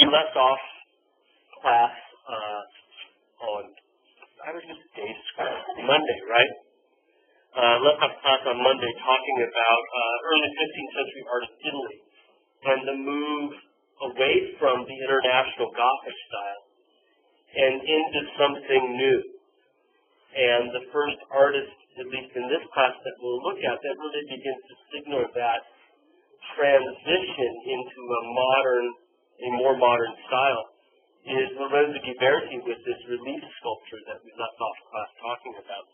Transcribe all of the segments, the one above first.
left off class on, I was just day Monday, right? Left off class on Monday talking about early 15th century art of Italy and the move away from the international Gothic style and into something new. And the first artist, at least in this class that we'll look at, that really begins to signal that transition into a more modern style is Lorenzo Ghiberti with this relief sculpture that we left off class talking about.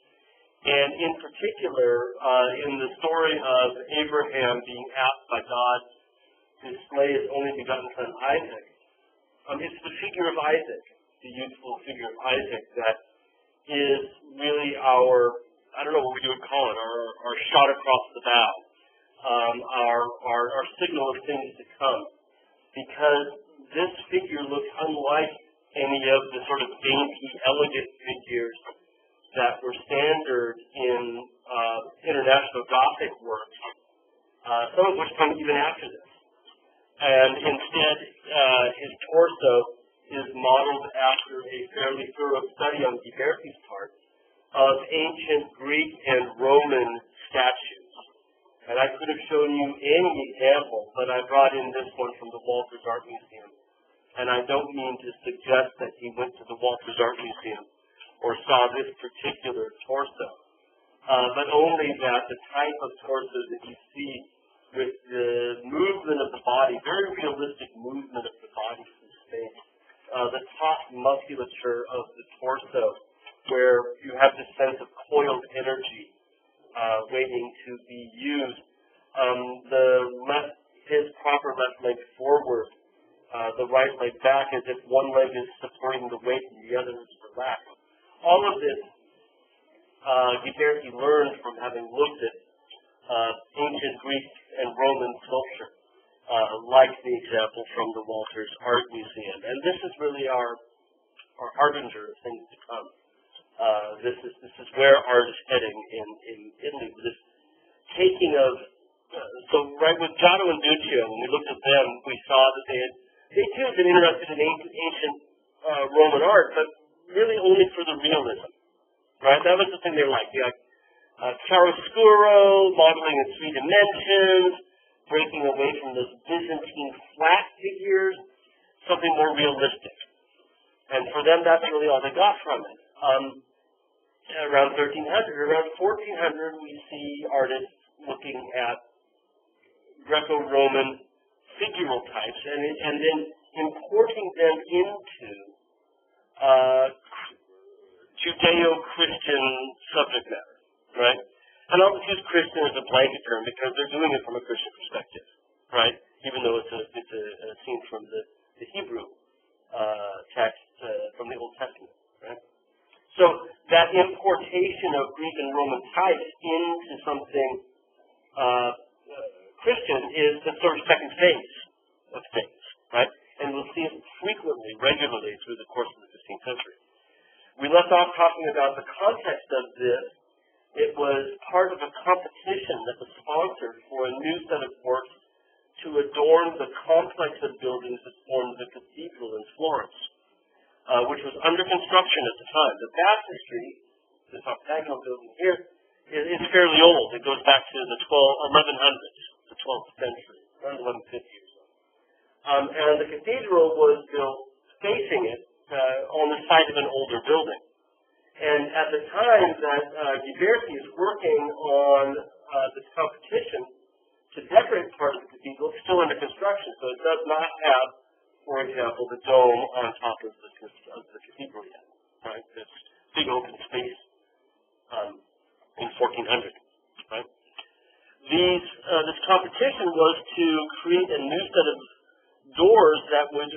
And in particular, in the story of Abraham being asked by God to slay his only begotten son Isaac, it's the figure of Isaac, the youthful figure of Isaac, that is really our, I don't know what we would call it, our shot across the bow, our signal of things to come. Because this figure looks unlike any of the sort of dainty, elegant figures that were standard in international Gothic works, some of which come even after this. And instead, his torso is modeled after a fairly thorough study on Ghiberti's part of ancient Greek and Roman statues. And I could have shown you any example, but I brought in this one from the Walters Art Museum. And I don't mean to suggest that he went to the Walters Art Museum or saw this particular torso, but only that the type of torso that you see with the movement of the body, very realistic movement of the body through space, the taut musculature of the torso, where you have this sense of coiled energy waiting to be used. His proper left leg forward, the right leg back, as if one leg is supporting the weight and the other is relaxed. All of this, Ghiberti learned from having looked at ancient Greek and Roman sculpture, like the example from the Walters Art Museum. And this is really our harbinger of things to come. This is where art is heading in Italy. This taking of right with Giotto and Duccio, when we looked at them, we saw that they too had been interested in ancient Roman art, but really only for the realism, right? That was the thing they liked. Chiaroscuro, modeling in 3 dimensions, breaking away from those Byzantine flat figures, something more realistic. And for them, that's really all they got from it. Around 1300, around 1400, we see artists looking at Greco-Roman figural types and then importing them into Judeo-Christian subject matter, right? And I'll use Christian as a blanket term because they're doing it from a Christian perspective, right? Even though it's a scene from the Hebrew text from the Old Testament, right? So that importation of Greek and Roman types into something Christian is the sort of second phase of things, right? And we'll see it frequently, regularly through the course of the 15th century. We left off talking about the context of this. It was part of a competition that was sponsored for a new set of works to adorn the complex of buildings that formed the cathedral in Florence, which was under construction at the time. The baptistry, this octagonal building here, is fairly old. It goes back to the 1100s, the 12th century, around 1150 or so. And the cathedral was built facing it on the site of an older building. And at the time that Ghiberti is working on this competition to decorate part of the cathedral, it's still under construction, so it does not have, for example, the dome on top of the cathedral yet, right? This big open space in 1400, right? This competition was to create a new set of doors that would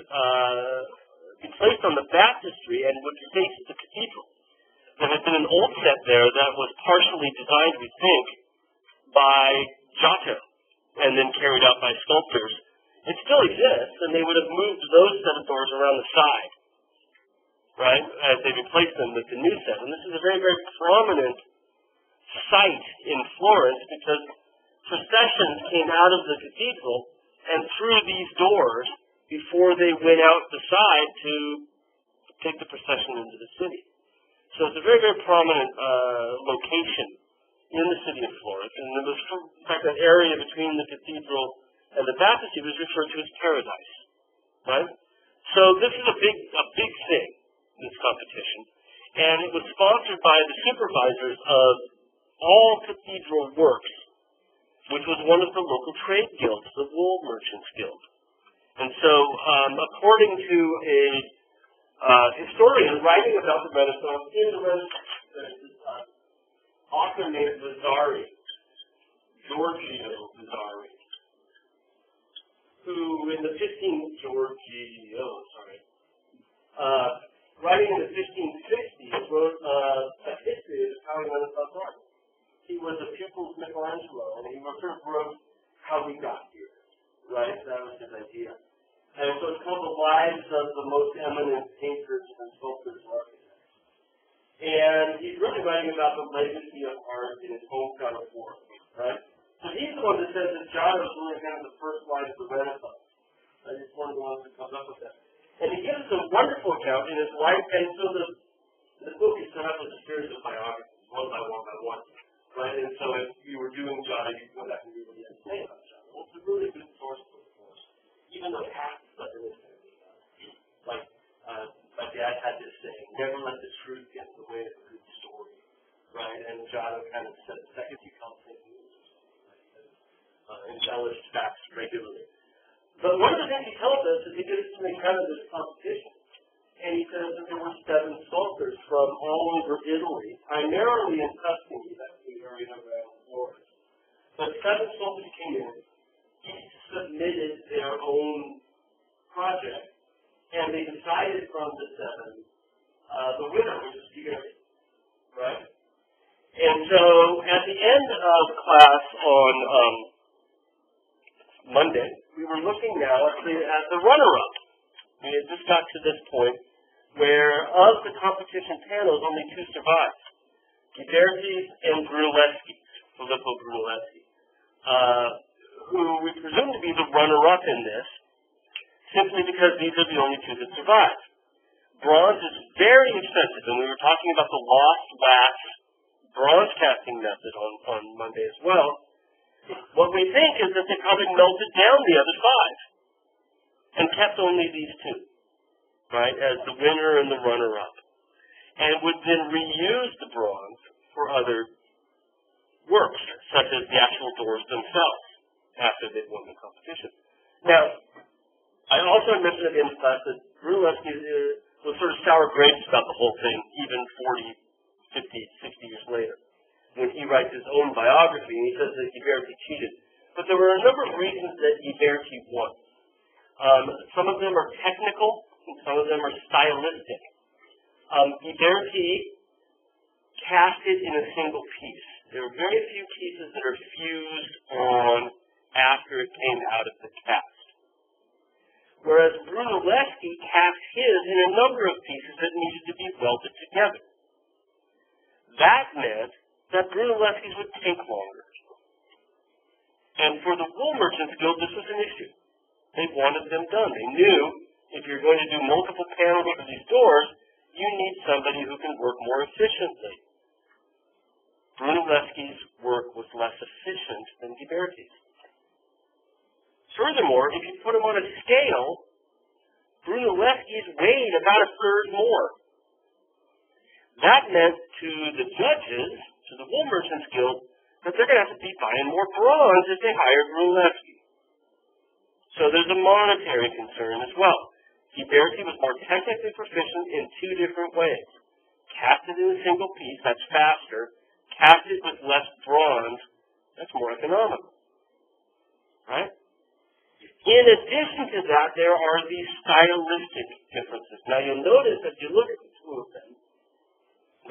be placed on the baptistry and would face the cathedral. There had been an old set there that was partially designed, we think, by Giotto and then carried out by sculptors. It still exists, and they would have moved those set of doors around the side, right, as they replaced them with the new set. And this is a very, very prominent site in Florence because processions came out of the cathedral and through these doors before they went out the side to take the procession into the city. So it's a very, very prominent location in the city of Florence. And it was, in fact, that area between the cathedral and the baptistry was referred to as paradise. Right? So this is a big thing, this competition. And it was sponsored by the supervisors of all cathedral works, which was one of the local trade guilds, the Wool Merchants Guild. And so, according to a historian writing about the Renaissance, in the Renaissance, there's this author named Vasari, Giorgio Vasari, who in the 1560s, writing in the 1560s, wrote a history of Italian Renaissance art. He was a pupil of Michelangelo, and he sort of wrote how we got here, right? That was his idea. And so it's called The Lives of the Most Eminent Painters and Sculptors and Architects. And he's really writing about the legacy of art in his hometown of Florence, right? So he's the one that says that Giotto is really kind of the first light of the Renaissance. He's one of the ones that comes up with that. And he gives us a wonderful account in his life, and so the book is set up as a series of biographies, one by one. Right? And so if you were doing Giotto, you could go back and read what he had to say about Giotto. Well, it's a really good source book for us. Even though half the stuff in it is like my dad had this saying, never let the truth get in the way of a good story. Right? And Giotto kind of said the second you come fake news or something like that. Embellished facts regularly. But one of the things he tells us is he gives us an account of this competition. And he says that there were 7 sculptors from all over Italy, primarily in Tuscany, that's the area around Florence. But 7 sculptors came in, each submitted their own project, and they decided from the 7, the winner, which is Ghiberti, right? And so at the end of class on Monday, we were looking now at the runner-up. We had just got to this point where of the competition panels, only 2 survived. Ghiberti and Brunelleschi, Filippo Brunelleschi, who we presume to be the runner-up in this, simply because these are the only 2 that survived. Bronze is very expensive, and we were talking about the lost wax bronze casting method on Monday as well. What we think is that they probably melted down the other 5 and kept only these 2, right, as the winner and the runner-up, and would then reuse the bronze for other works, such as the actual doors themselves, after they'd won the competition. Now, I also mentioned at the end of class that Brunelleschi was sort of sour grapes about the whole thing, even 40, 50, 60 years later, when he writes his own biography, and he says that Ghiberti cheated. But there were a number of reasons that Ghiberti won. Some of them are technical, and some of them are stylistic. Ghiberti cast it in a single piece. There are very few pieces that are fused on after it came out of the cast. Whereas Brunelleschi cast his in a number of pieces that needed to be welded together. That meant that Brunelleschi's would take longer. And for the Wool Merchants Guild, this was an issue. They wanted them done. They knew if you're going to do multiple panels for these doors, you need somebody who can work more efficiently. Brunelleschi's work was less efficient than Ghiberti's. Furthermore, if you put them on a scale, Brunelleschi's weighed about a third more. That meant to the judges, to the Wool Merchants Guild, that they're going to have to be buying more bronze if they hire Brunelleschi. So there's a monetary concern as well. Ghiberti was more technically proficient in 2 different ways. Cast it in a single piece, that's faster. Cast it with less bronze, that's more economical. Right? In addition to that, there are these stylistic differences. Now you'll notice as you look at the 2 of them,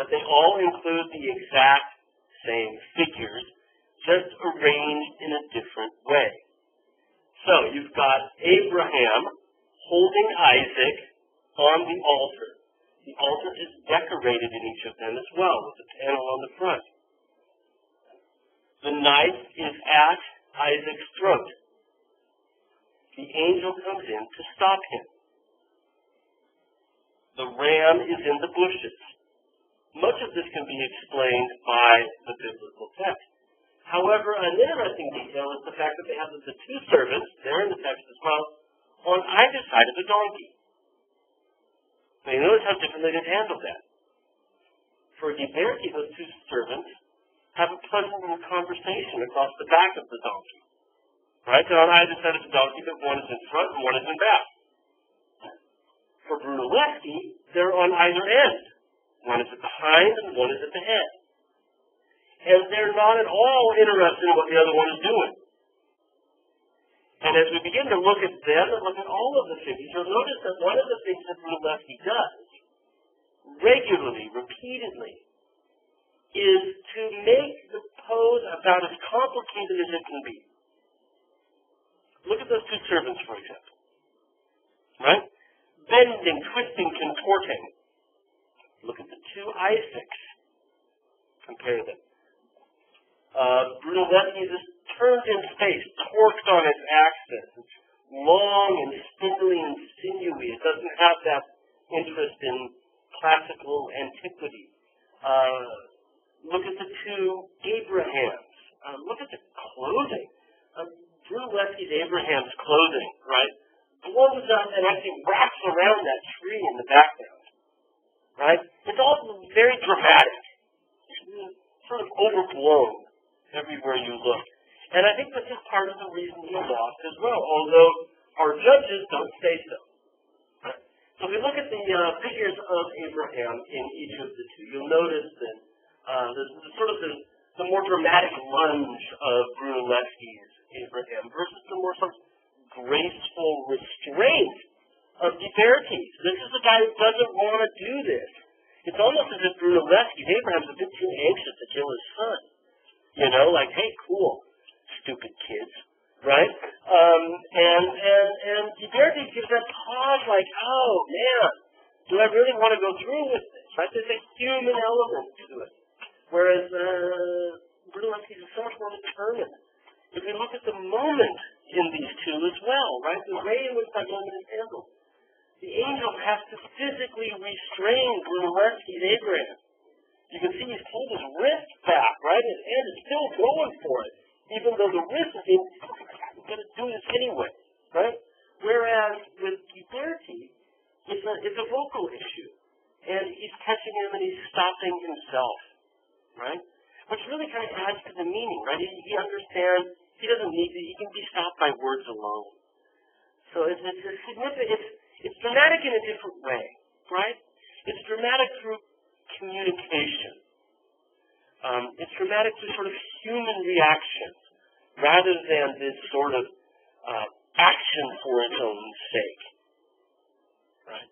that they all include the exact same figures, just arranged in a different way. So you've got Abraham holding Isaac on the altar. The altar is decorated in each of them as well, with a panel on the front. The knife is at Isaac's throat. The angel comes in to stop him. The ram is in the bushes. Much of this can be explained by the biblical text. However, an interesting detail is the fact that they have the two servants, there in the text as well, on either side of the donkey. Now you notice how differently they've handled that. For Geberti, those two servants have a pleasant little conversation across the back of the donkey. Right? They're on either side of the donkey, but one is in front and one is in back. For Brunelleschi, they're on either end. One is at the hind and one is at the head. And they're not at all interested in what the other one is doing. And as we begin to look at them and look at all of the figures, you'll notice that one of the things that Brunelleschi does, regularly, repeatedly, is to make the pose about as complicated as it can be. Look at those two servants, for example. Right? Bending, twisting, contorting. Look at the two Isaacs. Compare them. Brunelleschi is turned in space, torqued on its axis. It's long and spindly and sinewy. It doesn't have that interest in classical antiquity. Look at the two Abrahams. Look at the clothing. Brunelleschi's Abraham's clothing, right, blows up and actually wraps around that tree in the background, right? It's all very dramatic, sort of overblown everywhere you look. And I think this is part of the reason he lost as well, although our judges don't say so. Right? So if we look at the figures of Abraham in each of the two, you'll notice that the more dramatic lunge of Brunelleschi's Abraham versus the more sort of graceful restraint of Geberti's. This is a guy who doesn't want to do this. It's almost as if Brunelleschi's Abraham's a bit too anxious to kill his son. You know, like, hey, cool, stupid kids, right? And Geberti gives that pause like, oh, man, do I really want to go through with this, right? There's a human element to it. Whereas Brunelleschi is so much more determined. If we look at the moment in these two as well, right, the way in which that moment is handled, the angel has to physically restrain Brunelleschi's Abraham. You can see he's pulled his wrist back, right? His hand is still going for it, even though the wrist is going to do this anyway, right? Whereas with Geberti, it's a vocal issue, and he's catching him and he's stopping himself, right? Which really kind of adds to the meaning, right? He understands he doesn't need to. He can be stopped by words alone. So it's significant. It's dramatic in a different way, right? It's dramatic through communication. It's dramatic through sort of human reaction rather than this sort of action for its own sake, right?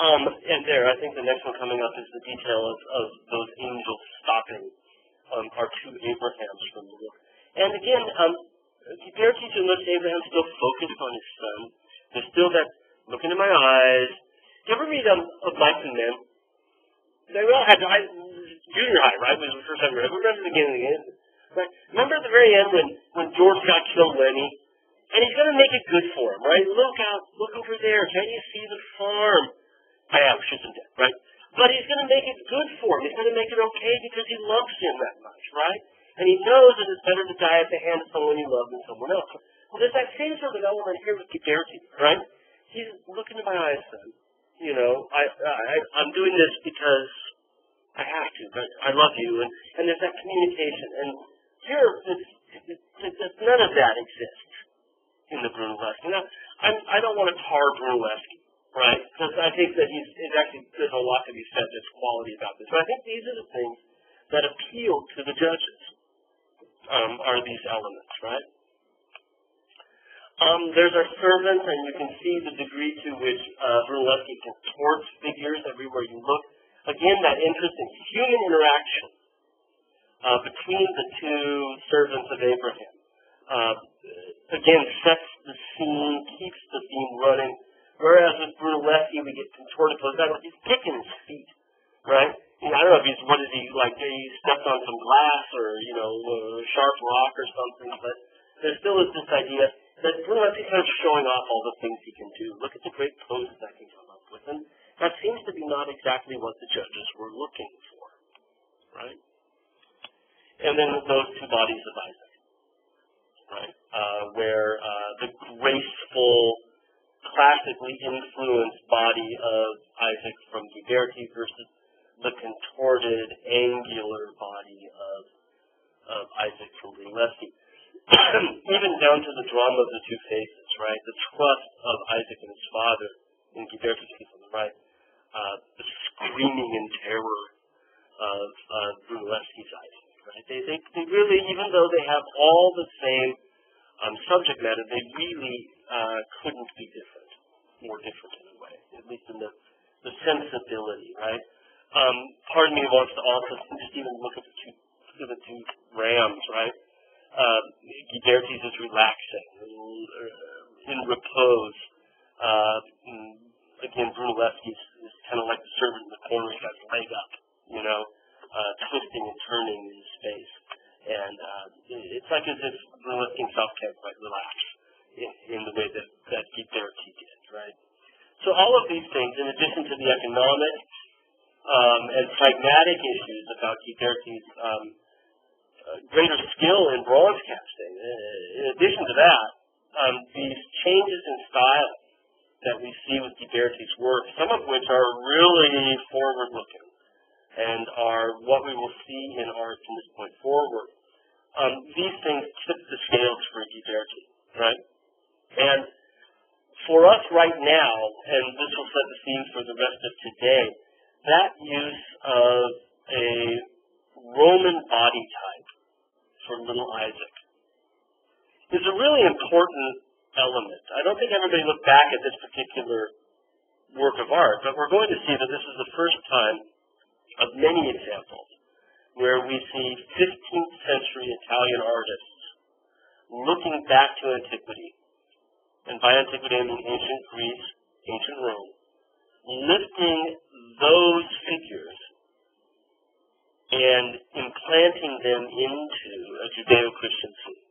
And there, I think the next one coming up is the detail of those angels stopping our two Abrahams from the look. And again, Geberti and Abraham still focused on his son. There's still that look into my eyes. You ever read of Mice and Men? They all had junior high, right? Was the first time I read. Remember the beginning of the end? Right? Remember at the very end when George got killed Lenny? And he's going to make it good for him, right? Look out, look over there. Can't you see the farm? I am, shoots him dead, right? But he's going to make it good for him. He's going to make it okay because he loves him that much, right? And he knows that it's better to die at the hand of someone you love than someone else. Well, there's that same sort of element here with Geberti, right? He's looking in my eyes, son. You know, I'm doing this because I have to, but I love you. And there's that communication. And here, none of that exists in the Brunelleschi. Now, I don't want to tar Brunelleschi, right? Because I think that there's a lot to be said that's quality about this. But I think these are the things that appeal to the judges, are these elements, right? There's our servant, and you can see the degree to which Brunelleschi contorts figures everywhere you look. Again, that interest in human interaction between the two servants of Abraham. Again, sets the scene, keeps the theme running. Whereas with Brunelleschi, we get contorted poses. He's kicking his feet, right? I don't know if he stepped on some glass or, sharp rock or something, but there still is this idea that Brunelleschi kind of showing off all the things he can do. Look at the great poses I can come up with. And that seems to be not exactly what the judges were looking for, right? And then those two bodies of Isaac, right? Where the graceful, classically influenced body of Isaac from Ghiberti versus the contorted, angular body of Isaac from Brunelleschi. Even down to the drama of the two faces, right? The trust of Isaac in his father, in Ghiberti's case on the right, the screaming in terror of Brunelleschi's Isaac, right? They really, even though they have all the same subject matter, they really couldn't be different, more different in a way, at least in the sensibility, right? Part of me wants to also just even look at the two rams, right? Ghiberti's is relaxing, in repose. Again, Brunelleschi's is kind of like the servant in the corner, he's got his leg up, twisting and turning in space. And it's like as if Brunelleschi himself can't quite relax in the way that Ghiberti did, right? So all of these things, in addition to the economic and pragmatic issues about Ghiberti's greater skill in bronze casting, in addition to that, these changes in style that we see with Ghiberti's work, some of which are really forward-looking and are what we will see in art from this point forward. These things tip the scales for Ghiberti, right? And for us right now, and this will set the scene for the rest of today, that use of a Roman body type for little Isaac is a really important element. I don't think everybody looked back at this particular work of art, but we're going to see that this is the first time of many examples where we see 15th century Italian artists looking back to antiquity, and by antiquity I mean ancient Greece, ancient Rome, lifting those figures and implanting them into a Judeo-Christian scene.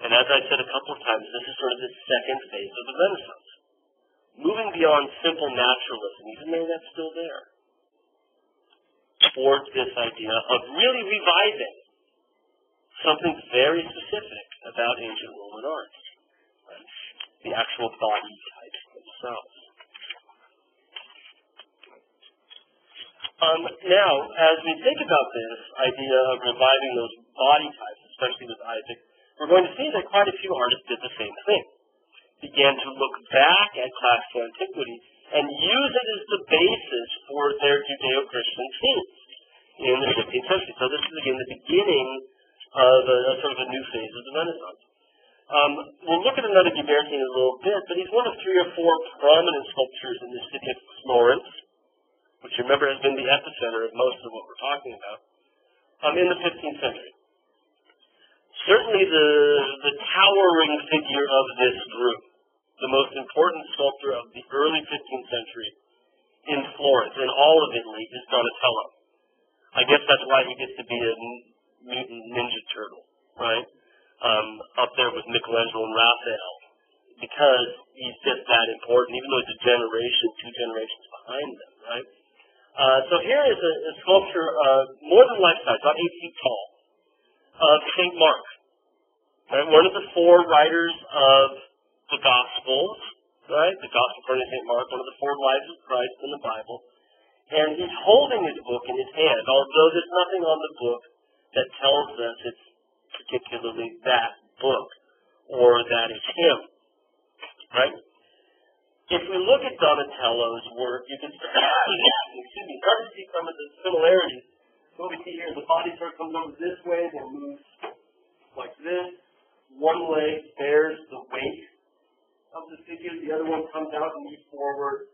And as I said a couple of times, this is sort of the second phase of the Renaissance. Moving beyond simple naturalism, even though that's still there, towards this idea of really reviving something very specific about ancient Roman art, right? The actual body types themselves. Now, as we think about this idea of reviving those body types, especially with Isaac, we're going to see that quite a few artists did the same thing. Began to look back at classical antiquity and use it as the basis for their Judeo-Christian themes in the 15th century. So this is, again, the beginning of a sort of a new phase of the Renaissance. We'll look at another Ghiberti in a little bit, but he's one of 3 or 4 prominent sculptures in the city of Florence, which you remember has been the epicenter of most of what we're talking about, in the 15th century. Certainly the towering figure of this group, the most important sculptor of the early 15th century in Florence, in all of Italy, is Donatello. I guess that's why he gets to be a mutant ninja turtle, right? Up there with Michelangelo and Raphael, because he's just that important, even though he's 2 generations behind them, right? So here is a sculpture more than life-size, about 8 feet tall, of St. Mark, right? One of the 4 writers of the Gospels, right? The Gospel according to St. Mark, one of the 4 lives of Christ in the Bible. And he's holding his book in his hand, although there's nothing on the book that tells us it's particularly that book or that it's him, right? If we look at Donatello's work, you can start to see some of the similarities. What we see here is the body sort of comes over this way, then moves like this. One leg bears the weight of the figure, the other one comes out and moves forward,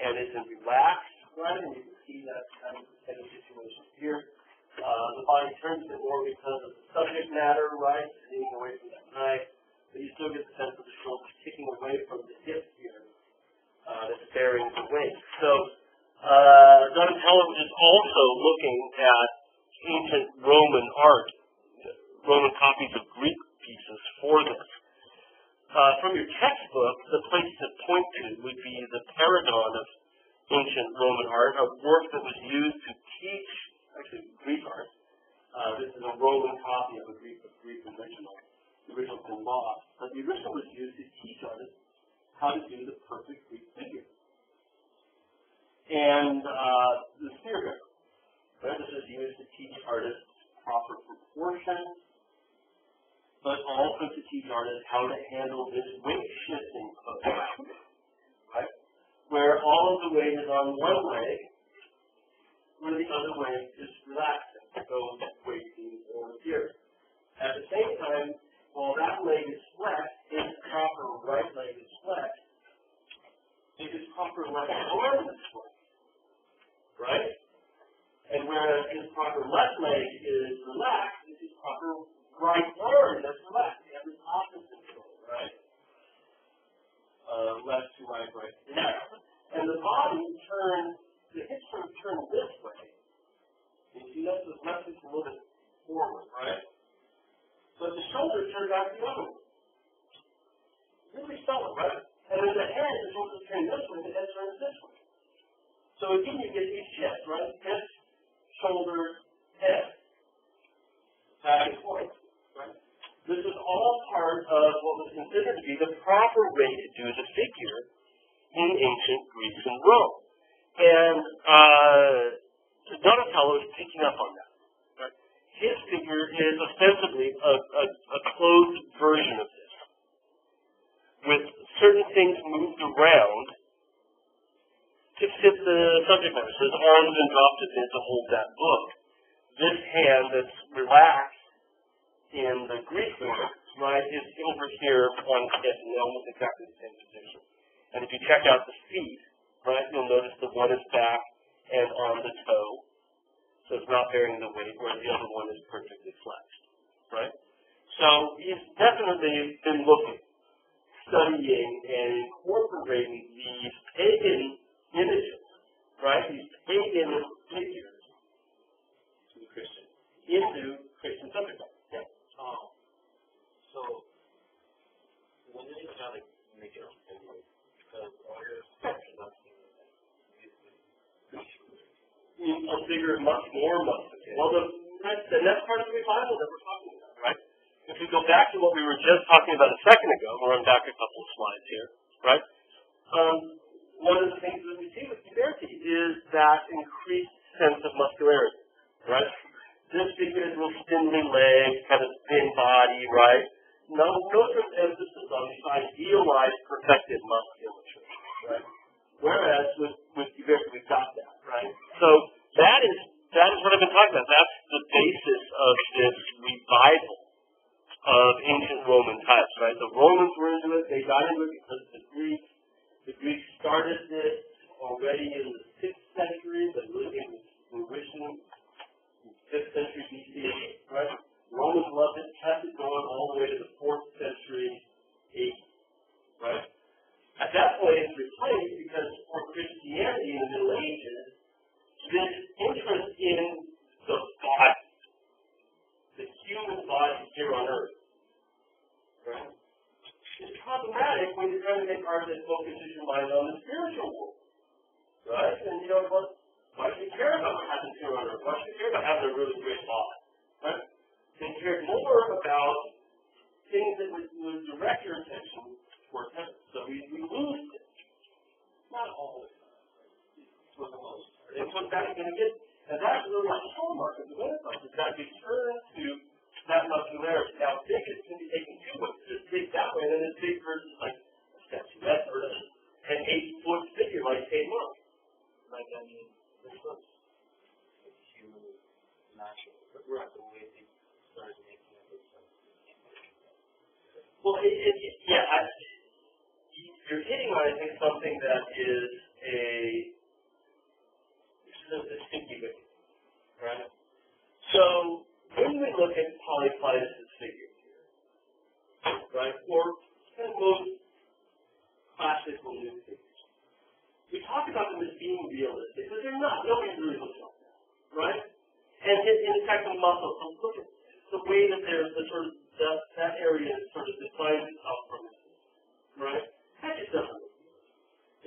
and it's relaxed, right? And you can see that kind of situation here. The body turns a bit more because of the subject matter, right? Leaning away from that knife, but you still get the sense of the shoulder kicking away from the hip here. That's bearing the weight. So Donatello is also looking at ancient Roman art, Roman copies of Greek pieces for this. from your textbook, the place to point to would be the Paragon of Ancient Roman Art, a work that was used to teach, actually Greek art. This is a Roman copy of a Greek original. The original's been lost, but the original was used to teach artists how to do the perfect Greek figure. And the spear bearer, right? This is used to teach artists proper proportions, but also to teach artists how to handle this weight shifting pose, right? Where all of the weight is on one leg, where the other leg is relaxing. So weight being over here. At the same time, while that leg is flexed, his proper right leg is flexed, his proper left arm is flexed, right? And whereas his proper left leg is relaxed, his proper right arm is relaxed. They have this opposite control, right? Left to right, right to left. And the body turns, the hips turn this way. You see that? The left is a little bit forward, right? But the shoulders turn back the other way. Really subtle, right? And then the head is supposed to turn this way, the head turns this way. So again, you get these shifts, right? Hips, shoulders, head. Back and forth, right? This is all part of what was considered to be the proper way to do the figure in ancient Greece and Rome. And Donatello is picking up on that. Right? His figure is ostensibly a closed version of this, with certain things moved around to fit the subject matter. So his arms and dropped it in to hold that book. This hand that's relaxed in the Greek work, right, is over here on it in almost exactly the same position. And if you check out the feet, right, you'll notice the one is back and on the toe, so it's not bearing the weight, whereas the other one is perfectly flexed, right? So he's definitely been looking, studying, and incorporating these pagan images, right, these pagan figures to the Christian, into Christian subject matter. Yeah. So when you try to make it because all your steps are not a figure much more muscular. Well, that's part of the revival that we're talking about, right? If we go back to what we were just talking about a second ago, we'll run back a couple of slides here, right? One of the things that we see with Ghiberti is that increased sense of muscularity, right? This figure has real spindly legs, kind of thin body, right? No emphasis on the idealized, perfected musculature, right? Whereas with Ghiberti, we've got that, right? So that is what I've been talking about. That's the basis of this revival of ancient Roman types, right? The Romans were into it. They got into it because of the Greeks. The Greeks started this already in the 6th century, but living in fruition in 5th century BC, right? Romans loved it, kept it going all the way to the 4th century AD, right? At that point, it's replaced because for Christianity in the Middle Ages, this interest in the body, the human body here on earth, right, is problematic when you're trying to make art that focuses your mind on the spiritual world, right? And you know what? Why should you care about what happens here on earth? Why should you care about having a really great body, right? They cared more about things that would direct your attention towards heaven. So we lose it. Not all the time, for the most part. And so that's going to get, and that's really the hallmark of the Renaissance, is that return to that muscularity. Now, big is going to be taken two ways. Just big that way, and then it's big versus like a statuette or an 8-foot figure like St. Mark. like, I mean, this looks like human, natural, but we're at the way they started making it look like. Well, you're hitting on, I think, something that is a sticky wicket, right? So, when we look at Polyphytus' figure here, right, or most classical new figures, we talk about them as being realistic, but they're not. Nobody really looks like that, right? And in fact, the muscles, look at the way that they're, that area sort of defines itself from right? That just doesn't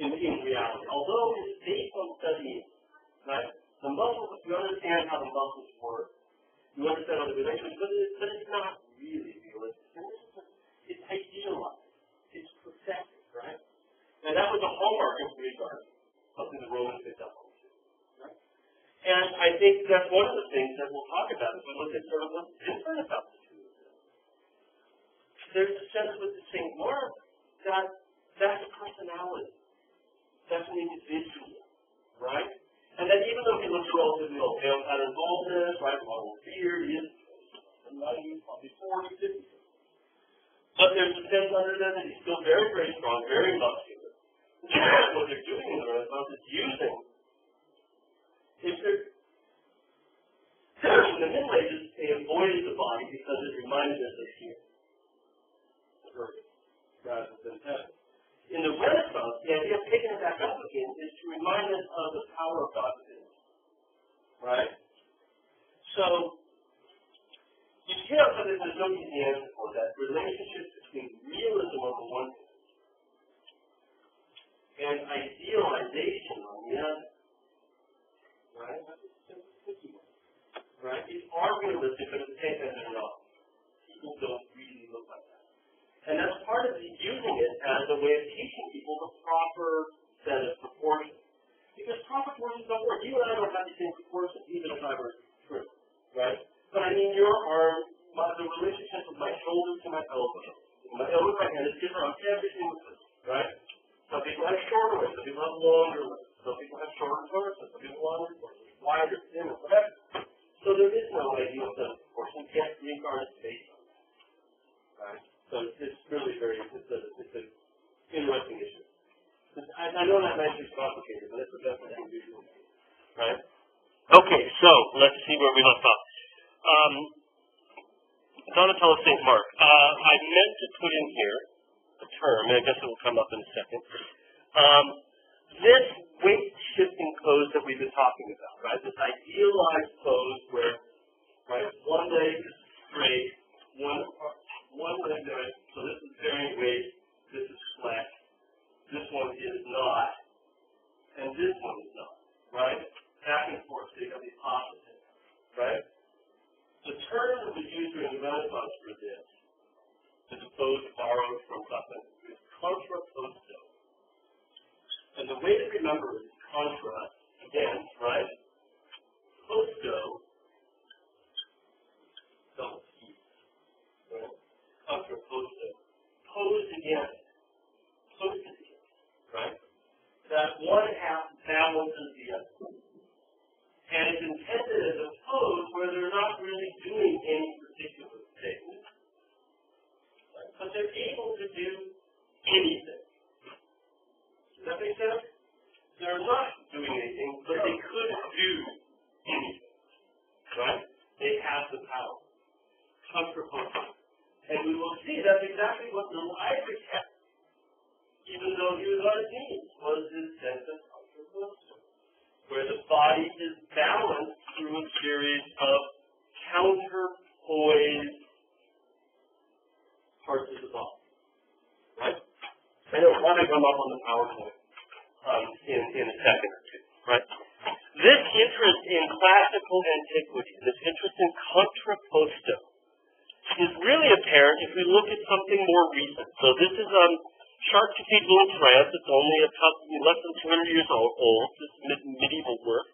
in reality. Although it's based on studying, right? The muscles, you understand how the muscles work. You understand how the relationship, but it's not really realistic. And it's idealized. It's perfected, right? And that was a hallmark of Greek art, something the Romans picked up on. Right? And I think that's one of the things that we'll talk about if we look at sort of what's different about the two of them. There's a sense with the St. Mark that that's a personality. That's an individual, right? And that even though he looks relatively old, male pattern baldness, right, long beard, he is 90, probably 40, 50. But there's a sense under that he's still very, very strong, very muscular. What they're doing in the Renaissance is using, in the Middle Ages, they avoided the body because it reminded us of here, rather than heaven. In the Renaissance, the idea of picking it back up again is to remind us of the power of God within us. Right? So, you see how there's no easy answer for that. Relationship between realism on the one hand and idealization on the other. Right? Right? It's are realistic, but at the same time they're not. People don't really look like that. And that's part of using it as a way of teaching people the proper set of proportions. Because proper proportions don't work. You and I don't have the same proportions, even if I were true. Right? But I mean, your arm, the relationship of my shoulder to my elbow, my elbow to my hand is different on every single person. Right? Some people have shorter legs, some people have longer legs, some people have shorter torsos, some people have longer torsos, wider, thinner, whatever. So there is no ideal set of proportions. Yes, Greek art is based on that. Right? So it's really it's an interesting issue. I know that might be complicated, but it's the best thing we do. Right? Okay, so let's see where we left off. Donatello St. Mark. I meant to put in here a term, and I guess it will come up in a second. This weight-shifting pose that we've been talking about, right? This idealized pose where, right, one leg is straight, one leg there, so this is bearing weight, this is flat, this one is not, and this one is not, right? Back and forth, so you have the opposite, right? The term that was used during the Renaissance for this is a pose borrowed from something, is contrapposto. And the way to remember it is contra, again, right? Posto, double T, right? Contrapposto. Pose again. Pose again, right? That one half balances the other. And it's intended as a pose where they're not really doing any particular thing. Right? But they're able to do anything. Does that make sense? They're not doing anything, but they could do anything. Right? They have the power. Contrapposto. And we will see that's exactly what little Isaac had. Even though he was on his knees, was this sense of contrapposto, where the body is balanced through a series of counterpoised parts of the body. Right? I don't want to come up on the PowerPoint in a second or two. Right? This interest in classical antiquity, this interest in contrapposto, is really apparent if we look at something more recent. So this is Chartres Cathedral in France. It's only less than 200 years old. This medieval work.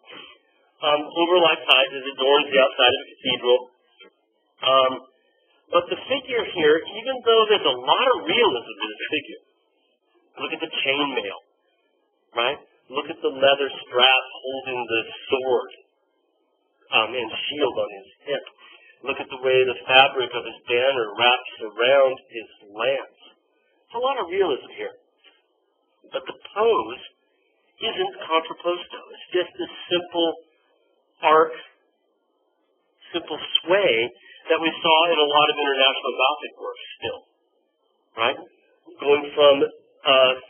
Over life size, it adorns the outside of the cathedral. But the figure here, even though there's a lot of realism in this figure, look at the chainmail, right? Look at the leather strap holding the sword and shield on his hip. Look at the way the fabric of his banner wraps around his lance. There's a lot of realism here. But the pose isn't contrapposto. It's just this simple arc, simple sway that we saw in a lot of international Gothic work still. Right? Going from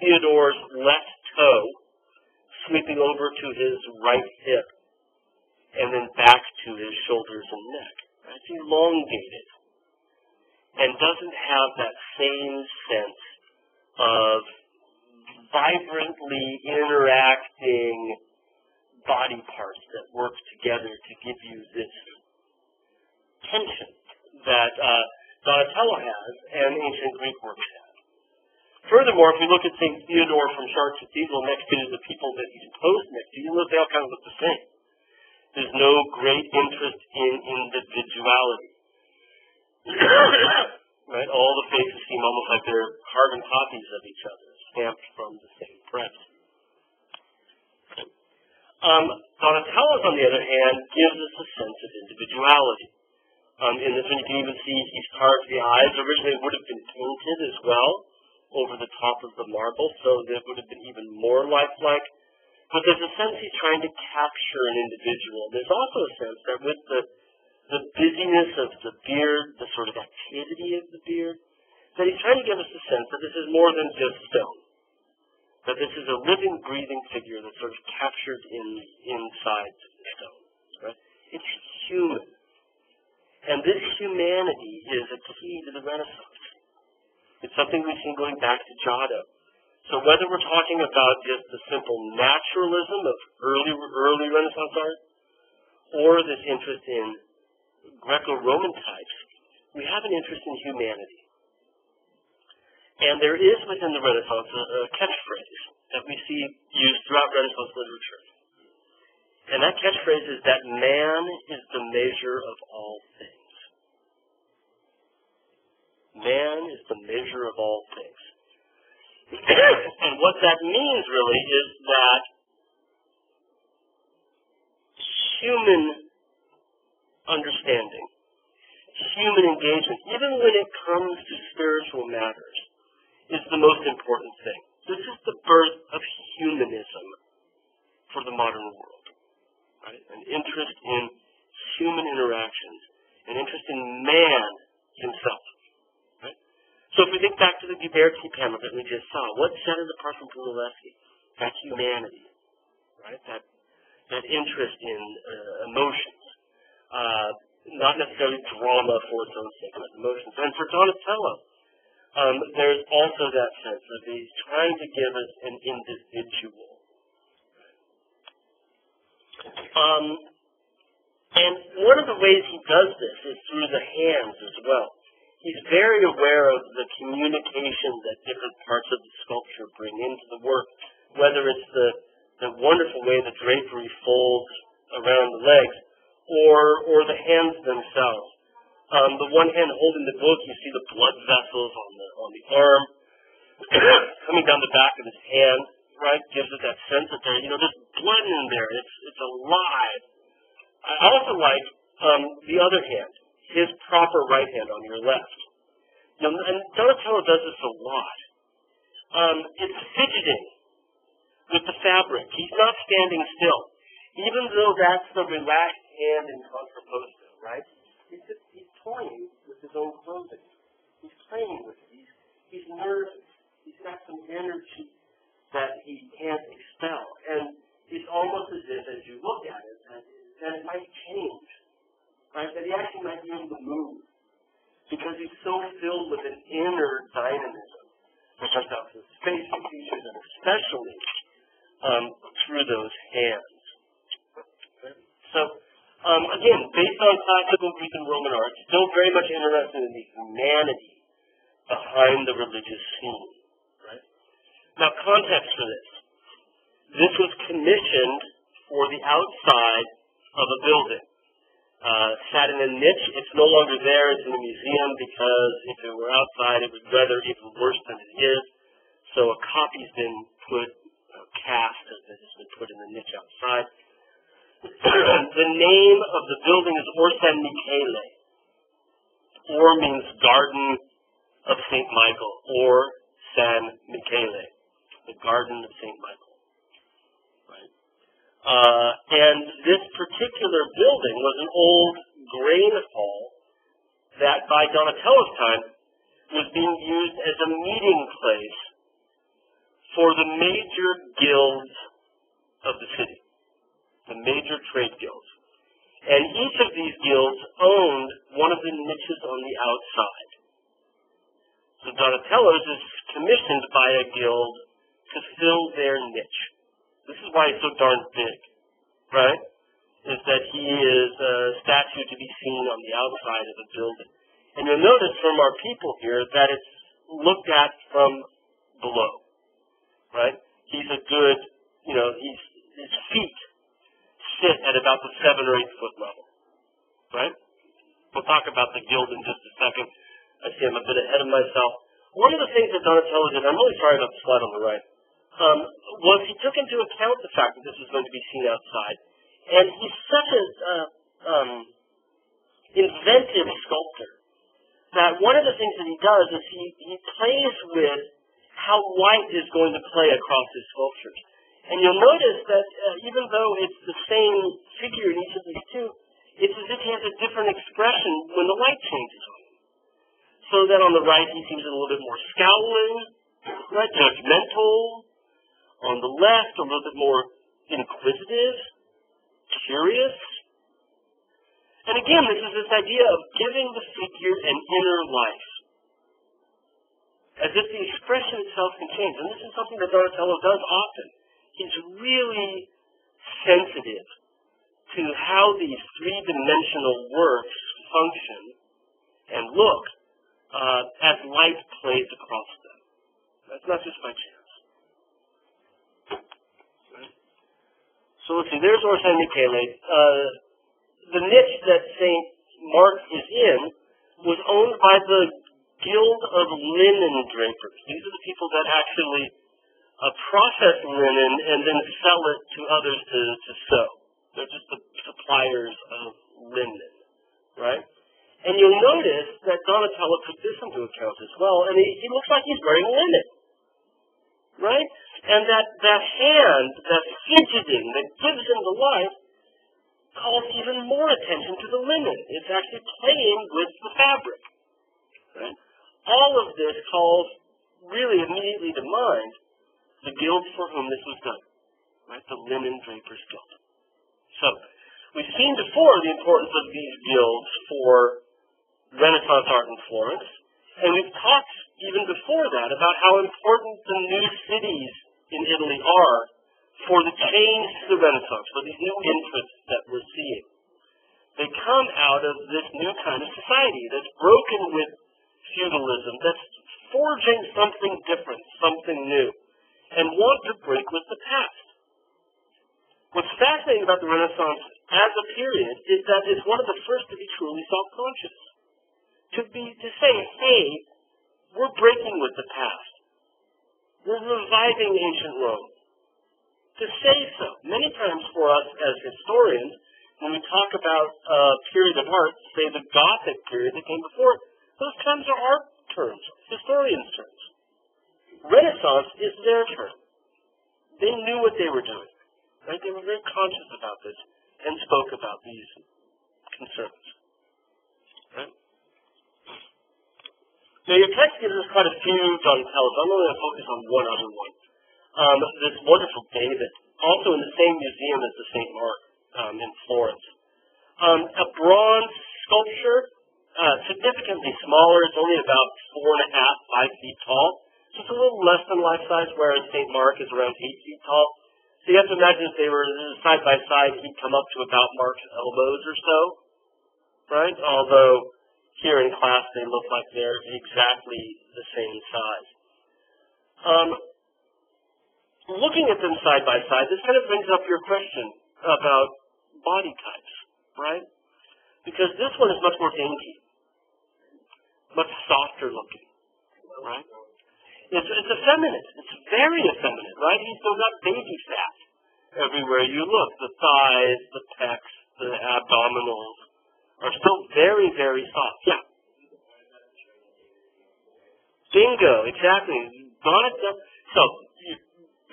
Theodore's left toe, sweeping over to his right hip, and then back to his shoulders and neck. Right? It's elongated and doesn't have that same sense of vibrantly interacting body parts that work together to give you this tension that Donatello has and ancient Greek works had. Furthermore, if we look at St. Theodore from Chartres Cathedral next to the people that he's posed next to, you look, they all kind of look the same. There's no great interest in individuality. Right? All the faces seem almost like they're carbon copies of each other, stamped from the same press. Donatello's, on the other hand, gives us a sense of individuality. In this one, you can even see he's carved the eyes. Originally, it would have been painted as well over the top of the marble, so that would have been even more lifelike. But there's a sense he's trying to capture an individual. There's also a sense that with the busyness of the beard, the sort of activity of the beard, that he's trying to give us a sense that this is more than just stone. That this is a living, breathing figure that's sort of captured in the insides of the stone. Right? It's human. And this humanity is a key to the Renaissance. It's something we've seen going back to Giotto. So whether we're talking about just the simple naturalism of early Renaissance art, or this interest in Greco-Roman types, we have an interest in humanity. And there is within the Renaissance a catchphrase that we see used throughout Renaissance literature. And that catchphrase is that man is the measure of all things. Man is the measure of all things. And what that means really is that human understanding, human engagement, even when it comes to spiritual matters, is the most important thing. This is the birth of humanism for the modern world. Right? An interest in human interactions, an interest in man himself. Right? So if we think back to the Ghiberti panel that we just saw, what set it apart from Brunelleschi? That humanity, right? That interest in emotions, not necessarily drama for its own sake, but emotions. And for Donatello, there's also that sense of he's trying to give us an individual. And one of the ways he does this is through the hands as well. He's very aware of the communication that different parts of the sculpture bring into the work, whether it's the wonderful way the drapery folds around the legs, or the hands themselves. The one hand holding the book, you see the blood vessels on the arm, coming down the back of his hand, right? Gives it that sense that there's blood in there. It's alive. I also like the other hand, his proper right hand on your left. And Donatello does this a lot. It's fidgeting with the fabric. He's not standing still. Even though that's the relaxed hand in contrapposto, right? He's toying with his own clothing. He's playing with it. He's nervous. He's got some energy that he can't expel. And it's almost as if, as you look at it, that it might change. Right? That he actually might be able to move. Because he's so filled with an inner dynamism that comes out from his facial features, and especially through those hands. So, again, based on classical Greek and Roman art, still very much interested in the humanity behind the religious scene. Right? Now, context for this. This was commissioned for the outside of a building. Sat in a niche. It's no longer there. It's in a museum because if it were outside, it would weather even worse than it is. So a copy's been cast as it has been put in the niche outside. The name of the building is Or San Michele. Or means Garden of St. Michael. Or San Michele. The Garden of St. Michael. Right? And this particular building was an old grain hall that by Donatello's time was being used as a meeting place for the major guilds of the city. The major trade guilds. And each of these guilds owned one of the niches on the outside. So Donatello's is commissioned by a guild to fill their niche. This is why he's so darn big, right? Is that he is a statue to be seen on the outside of a building. And you'll notice from our people here that it's looked at from below, right? He's a good, his feet sit at about the 7 or 8 foot level, right? We'll talk about the guild in just a second. I see I'm a bit ahead of myself. One of the things that Donatello did, I'm really sorry about the slide on the right, was he took into account the fact that this was going to be seen outside. And he's such an inventive sculptor that one of the things that he does is he plays with how light is going to play across his sculptures. And you'll notice that even though it's the same figure in each of these two, it's as if he has a different expression when the light changes on him. So that on the right he seems a little bit more scowling, right, judgmental. On the left, a little bit more inquisitive, curious. And again, this is this idea of giving the figure an inner life. As if the expression itself can change. And this is something that Donatello does often. He's really sensitive to how these three-dimensional works function and look as light plays across them. That's not just by chance. So let's see, there's Orsanne Michele. The niche that St. Mark is in was owned by the Guild of Linen Drapers. These are the people that actually process linen and then sell it to others to sew. They're just the suppliers of linen, right? And you'll notice that Donatello took this into account as well, and he looks like he's wearing linen, right? And that hand, that fidgeting that gives him the life, calls even more attention to the linen. It's actually playing with the fabric, right? All of this calls really immediately to mind the guild for whom this was done, right? The Linen Drapers Guild. So, we've seen before the importance of these guilds for Renaissance art in Florence, and we've talked even before that about how important the new cities in Italy are for the change to the Renaissance, for these new interests that we're seeing. They come out of this new kind of society that's broken with feudalism, that's forging something different, something new, and want to break with the past. What's fascinating about the Renaissance as a period is that it's one of the first to be truly self-conscious. To say, hey, we're breaking with the past. We're reviving ancient Rome. To say so. Many times for us as historians, when we talk about a period of art, say the Gothic period that came before it, those terms are art terms, historians' terms. Renaissance is their term. They knew what they were doing. Right? They were very conscious about this and spoke about these concerns. Right? Now, your text gives us quite a few Donatellos. I'm only going to focus on one other one. This wonderful David, also in the same museum as the St. Mark in Florence. A bronze sculpture, significantly smaller. It's only about 4.5, 5 feet tall. Just a little less than life size, whereas St. Mark is around 8 feet tall. So you have to imagine if they were side by side, he'd come up to about Mark's elbows or so, right? Although here in class they look like they're exactly the same size. Looking at them side by side, this kind of brings up your question about body types, right? Because this one is much more dainty, much softer looking, right? It's effeminate. It's very effeminate, right? He's still got baby fat everywhere you look. The thighs, the pecs, the abdominals are still very, very soft. Yeah. Bingo, exactly. So,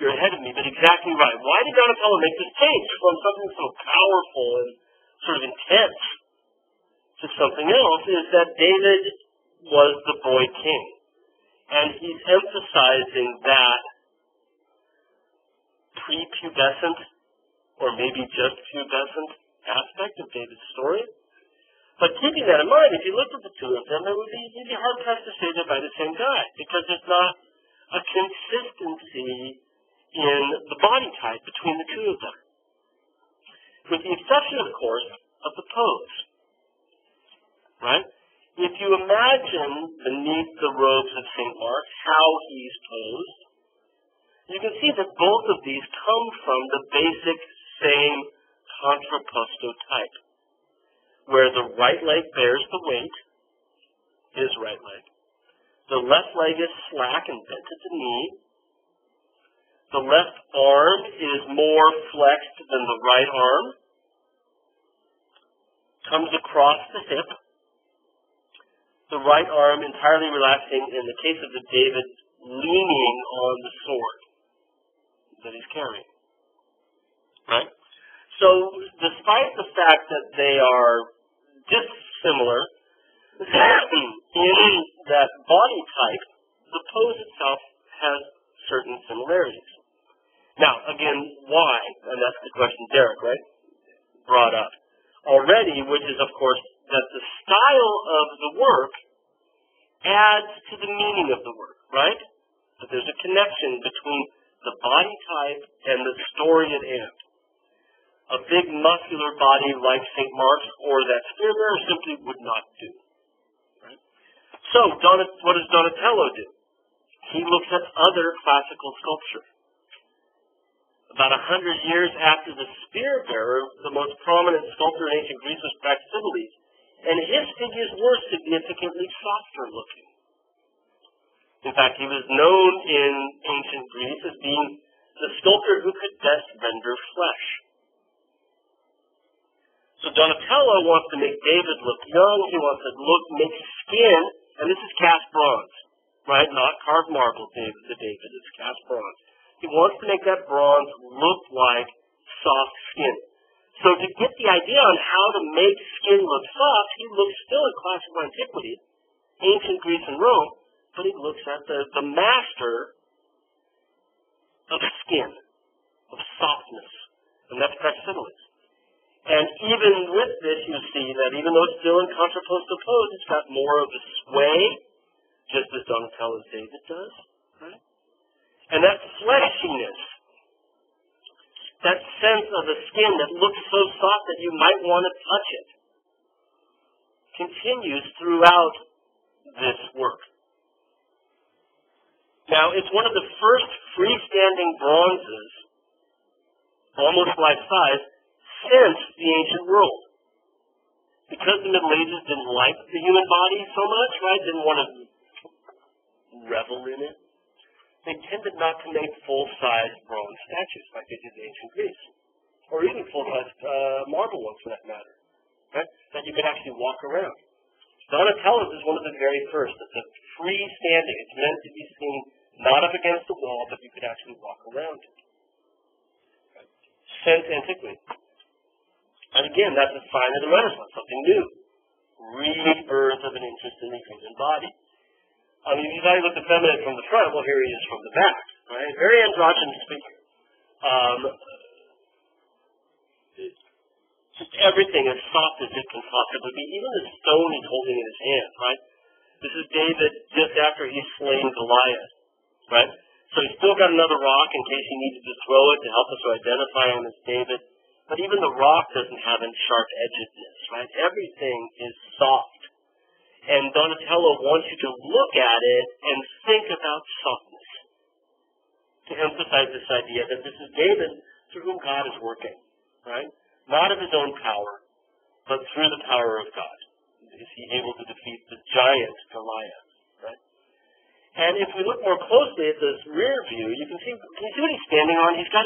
you're ahead of me, but exactly right. Why did Donatello make this change from something so powerful and sort of intense to something else? Is that David was the boy king. And he's emphasizing that prepubescent, or maybe just pubescent, aspect of David's story. But keeping that in mind, if you looked at the two of them, it'd be hard-pressed to say they're by the same guy, because there's not a consistency in the body type between the two of them, with the exception, of course, of the pose. Right? If you imagine beneath the robes of St. Mark how he's posed, you can see that both of these come from the basic same contrapposto type, where the right leg bears the weight, his right leg. The left leg is slack and bent at the knee. The left arm is more flexed than the right arm, comes across the hip. The right arm entirely relaxing in the case of the David, leaning on the sword that he's carrying. Right? So, despite the fact that they are dissimilar in that body type, the pose itself has certain similarities. Now, again, why? And that's the question Derek, right, brought up already, which is, of course, that the style of the work adds to the meaning of the work, right? That there's a connection between the body type and the story at hand. A big muscular body like St. Mark's or that spear bearer simply would not do. Right? So, what does Donatello do? He looks at other classical sculpture. About 100 years after the spear bearer, the most prominent sculptor in ancient Greece was Praxiteles, and his figures were significantly softer looking. In fact, he was known in ancient Greece as being the sculptor who could best render flesh. So Donatello wants to make David look young. He wants to make skin, and this is cast bronze, right? Not carved marble, the David. It's cast bronze. He wants to make that bronze look like soft skin. So to get the idea on how to make skin look soft, he looks still at classical antiquity, ancient Greece and Rome, but he looks at the master of skin, of softness, and that's Praxiteles. And even with this, you see that even though it's still in contrapposto pose, it's got more of a sway, just as Donatello's David does, right? And that fleshiness, that sense of the skin that looks so soft that you might want to touch it, continues throughout this work. Now, it's one of the first freestanding bronzes, almost life-size, since the ancient world. Because the Middle Ages didn't like the human body so much, right? Didn't want to revel in it. They tended not to make full-size bronze statues like they did in ancient Greece, or even full-size marble ones for that matter, right? That you could actually walk around. Donatello's is one of the very first. It's a freestanding. It's meant to be seen not up against the wall, but you could actually walk around it. Since antiquity. And again, that's a sign of the Renaissance, something new. Rebirth of an interest in the human body. I mean, if you look at the feminine from the front, well, here he is from the back, right? Very androgynous figure. Just everything as soft as it can possibly be. Even the stone he's holding in his hand, right? This is David just after he's slain Goliath, right? So he's still got another rock in case he needed to throw it to help us to identify him as David. But even the rock doesn't have any sharp edgedness, right? Everything is soft. And Donatello wants you to look at it and think about softness, to emphasize this idea that this is David through whom God is working, right? Not of his own power, but through the power of God. Is he able to defeat the giant Goliath, right? And if we look more closely at this rear view, you can see what he's standing on? He's got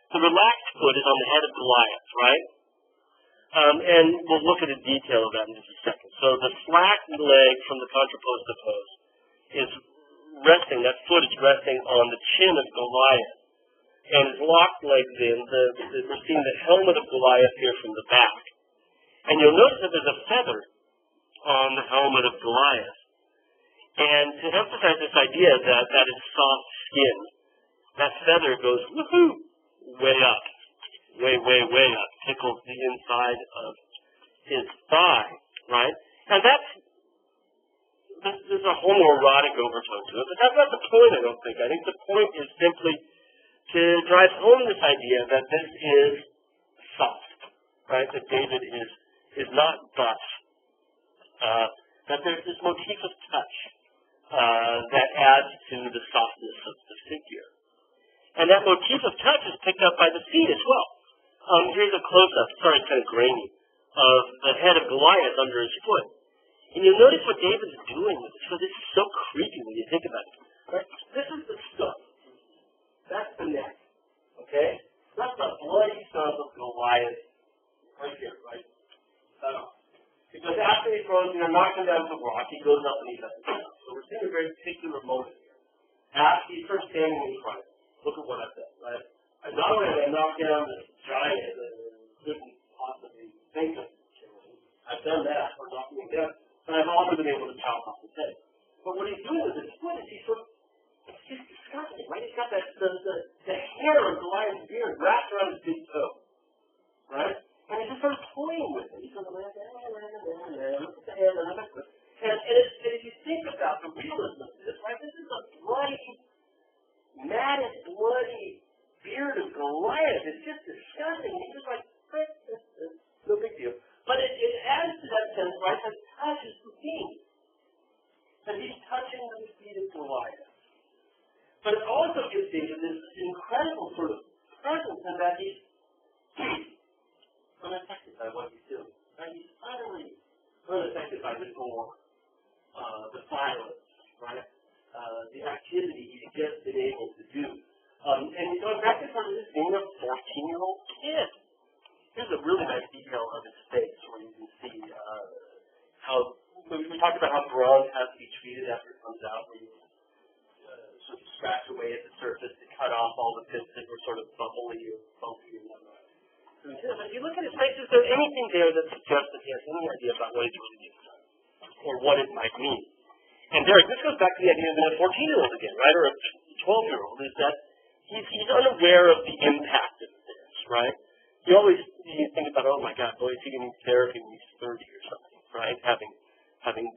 the relaxed foot is on the head of Goliath, right? And we'll look at a detail of that in just a second. So the slack leg from the contrapposto pose is resting, that foot is resting on the chin of Goliath. And his locked legs in, we're seeing the helmet of Goliath here from the back. And you'll notice that there's a feather on the helmet of Goliath. And to emphasize this idea that is soft skin, that feather goes woohoo, way up. Way up, tickles the inside of his thigh, right? And that's there's a homoerotic overtone to it, but that's not the point, I don't think. I think the point is simply to drive home this idea that this is soft, right? That David is not thus. That there's this motif of touch that adds to the softness of the figure. And that motif of touch is picked up by the feet as well. Here's a close-up, sorry, it's kind of grainy, of the head of Goliath under his foot. And you'll notice what David's doing with this, because this is so creepy when you think about it. Right? This is the stuff. That's the neck. Okay? That's the bloody son of Goliath right here, right? Because after he throws, knocks him down to the rock, he goes up and he does it. So we're seeing a very particular moment here. After he's first standing in front, look at what I've done, right? Not only have I knocked down this giant that couldn't possibly think of killing, I've done that, or knocking him down, but I've also been able to chop off his head. But what he's doing with his foot is it's just disgusting, right? He's got the hair of Goliath's beard wrapped around his big toe, right? And he's just sort of toying with it. He's sort of like, look at the hair, look at the foot. And if you think about the realism of this, right, this is a bloody, matted, bloody beard of Goliath. It's just disgusting. He's just like, no big deal. But it adds to that sense, right, that touch is routine. That he's touching the feet of Goliath. But it also gives David this incredible sort of presence in that he's unaffected by what he's doing. Right? He's utterly unaffected by the gore, the violence, right? The activity he's just been able to do. And it goes back to sort of this being a 14-year-old kid. Here's a really nice detail of his face where you can see how, we talked about how bronze has to be treated after it comes out, where you sort of scratch away at the surface to cut off all the bits that were sort of bubbly or funky and whatnot. So if you look at his face, is there anything there that suggests that he has any idea about what he's really doing or what it might mean? And Derek, this goes back to the idea of a 14-year-old again, right, or a 12-year-old, is that he's unaware of the impact of this, right? You think about, oh my God, boy, is he getting therapy when he's 30 or something, right? Having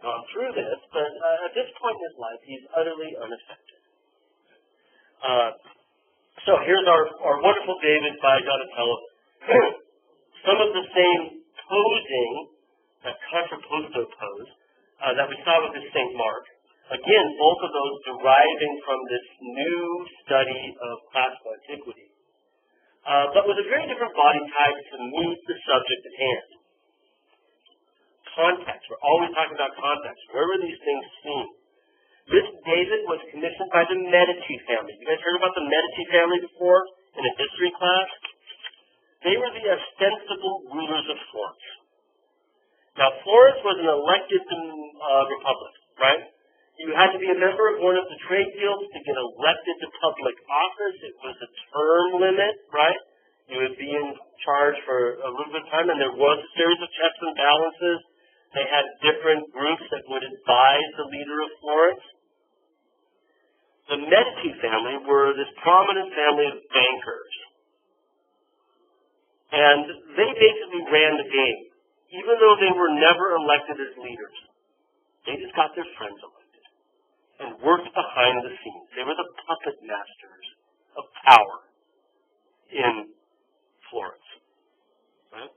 gone through this, but at this point in his life, he's utterly unaffected. So here's our wonderful David by Donatello. Some of the same posing, that contrapposto pose, that we saw with the St. Mark. Again, both of those deriving from this new study of classical antiquity. But with a very different body type to meet the subject at hand. Context. We're always talking about context. Where were these things seen? This David was commissioned by the Medici family. You guys heard about the Medici family before in a history class? They were the ostensible rulers of Florence. Now, Florence was an elected republic, right? You had to be a member of one of the trade guilds to get elected to public office. It was a term limit, right? You would be in charge for a little bit of time, and there was a series of checks and balances. They had different groups that would advise the leader of Florence. The Medici family were this prominent family of bankers. And they basically ran the game, even though they were never elected as leaders. They just got their friends elected and worked behind the scenes. They were the puppet masters of power in Florence. Right?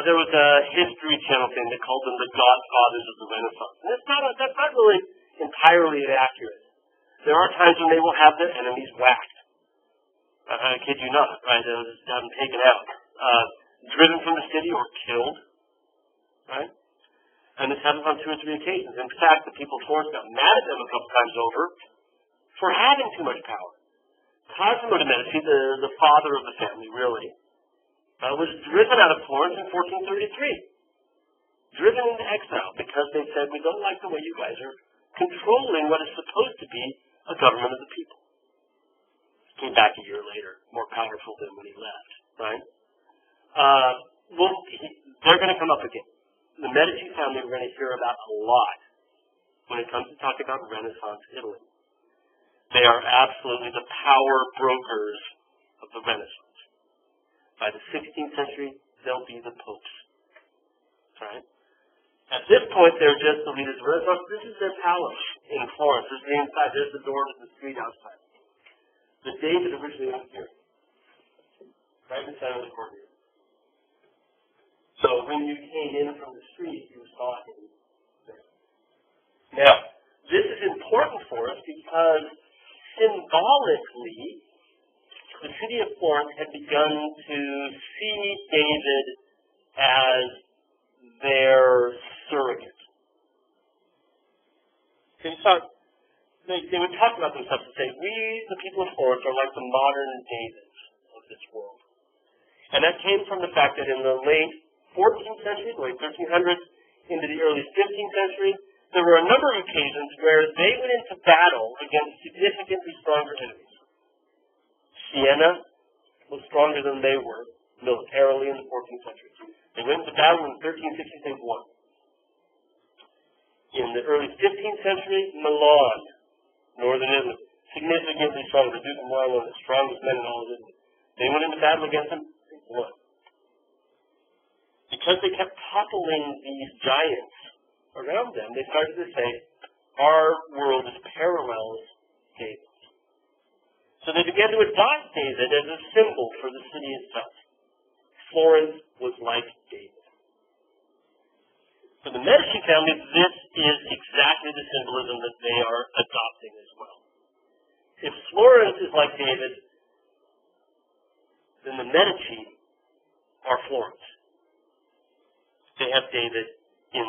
There was a History Channel thing that called them the Godfathers of the Renaissance. And that's not really entirely accurate. There are times when they will have their enemies whacked. I kid you not, right? They'll just have them taken out. Driven from the city or killed, right? And this happens on 2 or 3 occasions. In fact, the people of Florence got mad at them a couple times over for having too much power. Cosimo de' Medici, the father of the family, really, was driven out of Florence in 1433. Driven into exile because they said, we don't like the way you guys are controlling what is supposed to be a government of the people. He came back a year later, more powerful than when he left, right? They're going to come up again. The Medici family we're going to hear about a lot when it comes to talking about Renaissance Italy. They are absolutely the power brokers of the Renaissance. By the 16th century, they'll be the popes. Right? At this point, they're just the leaders of Renaissance. This is their palace in Florence. This is the inside. There's the door to the street outside. The David originally was here, right in the center of the courtyard. So when you came in from the street, you saw him there. Now, this is important for us because symbolically, the city of Florence had begun to see David as their surrogate. They would talk about themselves and say, we, the people of Florence, are like the modern Davids of this world. And that came from the fact that in the late 14th century, the late 1300s, into the early 15th century, there were a number of occasions where they went into battle against significantly stronger enemies. Siena was stronger than they were militarily in the 14th century. They went into battle in 1360, they won. In the early 15th century, Milan, northern Italy, significantly stronger. The Duke of Milan, one of the strongest men in all of Italy. They went into battle against them, they won. Because they kept toppling these giants around them, they started to say, our world is parallels David's. So they began to adopt David as a symbol for the city itself. Florence was like David. For the Medici family, this is exactly the symbolism that they are adopting as well. If Florence is like David, then the Medici are Florence. They have David in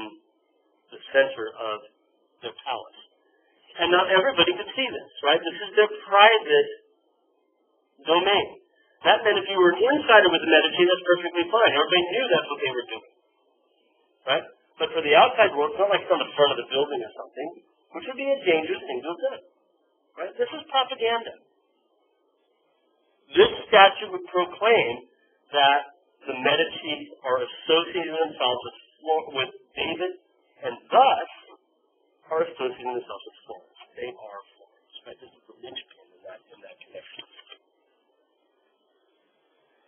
the center of their palace. And not everybody could see this, right? This is their private domain. That meant if you were an insider with the Medici, that's perfectly fine. Everybody knew that's what they were doing, right? But for the outside world, it's not like it's on the front of the building or something, which would be a dangerous thing to have done, right? This is propaganda. This statute would proclaim that the Medici are associating themselves with David, and thus are associating themselves with Florence. They are Florence, right? This is the linchpin in that connection.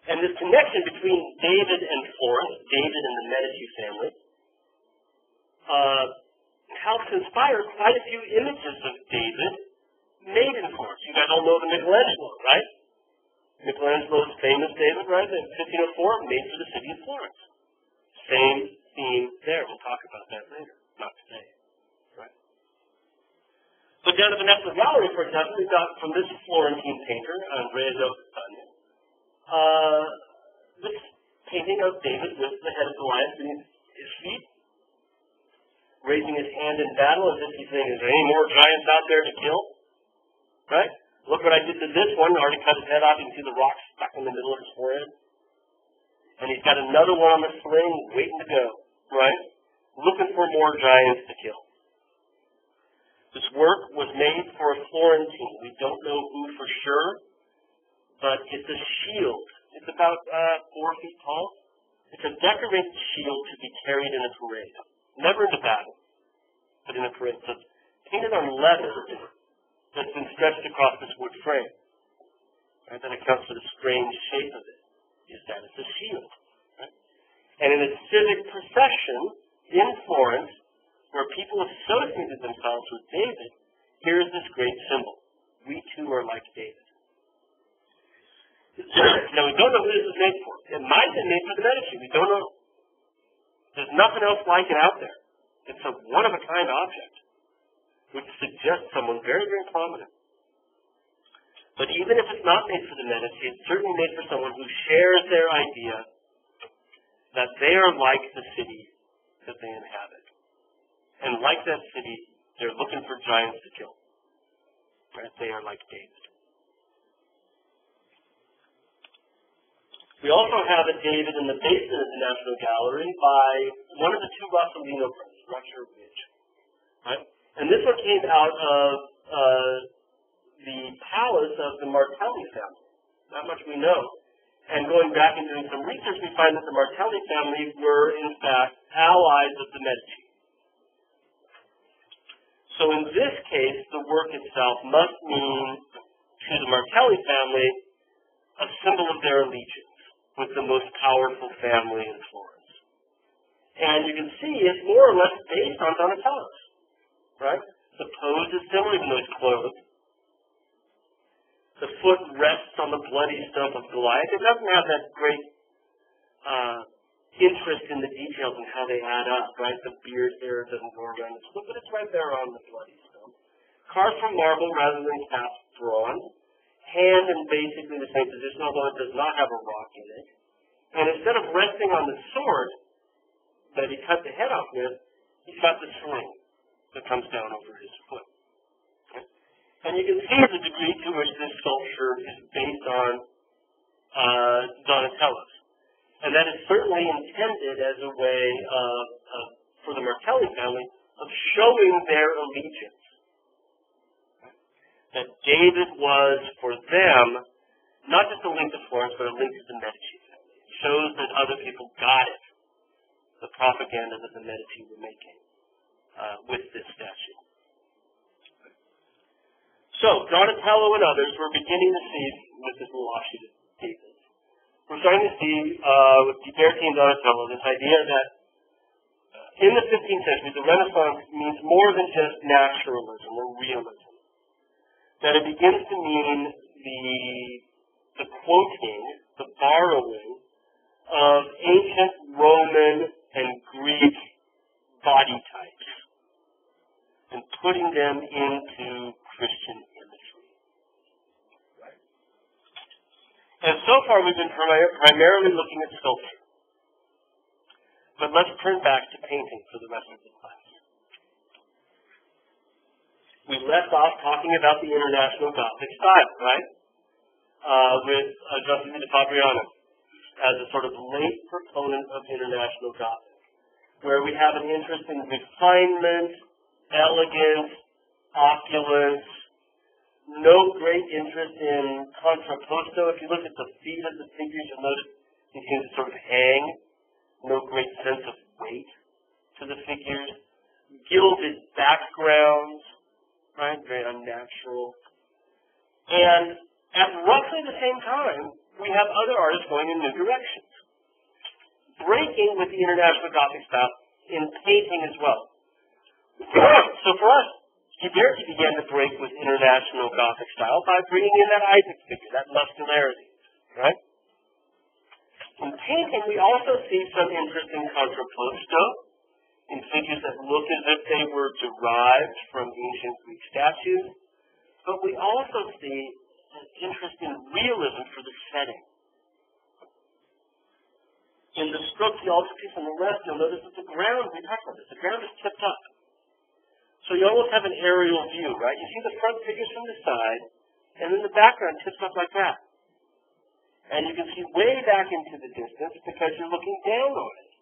And this connection between David and Florence, David and the Medici family, helps inspire quite a few images of David made in Florence. You guys all know the Michelangelo, right? Michelangelo's famous David, right? In 1504, made for the city of Florence. Same theme there. We'll talk about that later. Not today, right? So down at the National Gallery, for example, we've got from this Florentine painter, Andrea del Castagna, this painting of David with the head of Goliath beneath his feet, raising his hand in battle as if he's saying, is there any more giants out there to kill? Right? Look what I did to this one. Already cut his head off. You can see the rock stuck in the middle of his forehead. And he's got another one on the sling waiting to go. Right? Looking for more giants to kill. This work was made for a Florentine. We don't know who for sure, but it's a shield. It's about 4 feet tall. It's a decorated shield to be carried in a parade. Never in a battle, but in a parade. So it's painted on leather that's been stretched across this wood frame. Right? That accounts for the strange shape of it, is that it's a shield. Right? And in a civic procession in Florence, where people associated themselves with David, here is this great symbol. We too are like David. Now, we don't know who this is made for. It might have been made for the Medici. We don't know. There's nothing else like it out there. It's a one-of-a-kind object, which suggests someone very, very prominent. But even if it's not made for the Medici, it's certainly made for someone who shares their idea that they are like the city that they inhabit. And like that city, they're looking for giants to kill. Right? They are like David. We also have a David in the basement of the National Gallery by one of the two Rossolino brothers, not sure which. Right? And this one came out of the palace of the Martelli family. Not much we know. And going back and doing some research, we find that the Martelli family were, in fact, allies of the Medici. So in this case, the work itself must mean to the Martelli family a symbol of their allegiance with the most powerful family in Florence. And you can see it's more or less based on Donatello's, right? The pose is similar, even though he's clothed. The foot rests on the bloody stump of Goliath. It doesn't have that great interest in the details and how they add up, right? The beard hair doesn't go around its foot, but it's right there on the bloody stump. Carved from marble rather than cast bronze. Hand in basically the same position, although it does not have a rock in it. And instead of resting on the sword that he cut the head off with, he's got the sling that comes down over his foot. Okay? And you can see the degree to which this sculpture is based on Donatello's. And that is certainly intended as a way for the Martelli family of showing their allegiance. That David was, for them, not just a link to Florence, but a link to the Medici family. It shows that other people got it, the propaganda that the Medici were making with this statue. So, Donatello and others were beginning to see with this little offshoot of David. We're starting to see with Ghiberti and Donatello this idea that in the 15th century, the Renaissance means more than just naturalism or realism. That it begins to mean the quoting, the borrowing of ancient Roman and Greek body types and putting them into Christian imagery. Right. And so far we've been primarily looking at sculpture. But let's turn back to painting for the rest of the class. We left off talking about the International Gothic style, right? With Giuseppe da Fabriano as a sort of late proponent of International Gothic, where we have an interest in refinement, elegance, opulence, no great interest in contrapposto. If you look at the feet of the figures, you'll notice they seem to sort of hang. No great sense of weight to the figures. Gilded backgrounds, right? Very unnatural. And at roughly the same time, we have other artists going in new directions. Breaking with the International Gothic style in painting as well. So for us, Ghiberti began to break with International Gothic style by bringing in that Isaac figure, that muscularity, right? In painting, we also see some interest in contrapposto, in figures that look as if they were derived from ancient Greek statues, but we also see an interest in realism for the setting. In the Strozzi altarpiece on the left, you'll notice that the ground, we talked about this, the ground is tipped up. So you almost have an aerial view, right? You see the front figures from the side, and then the background tips up like that. And you can see way back into the distance because you're looking down on it.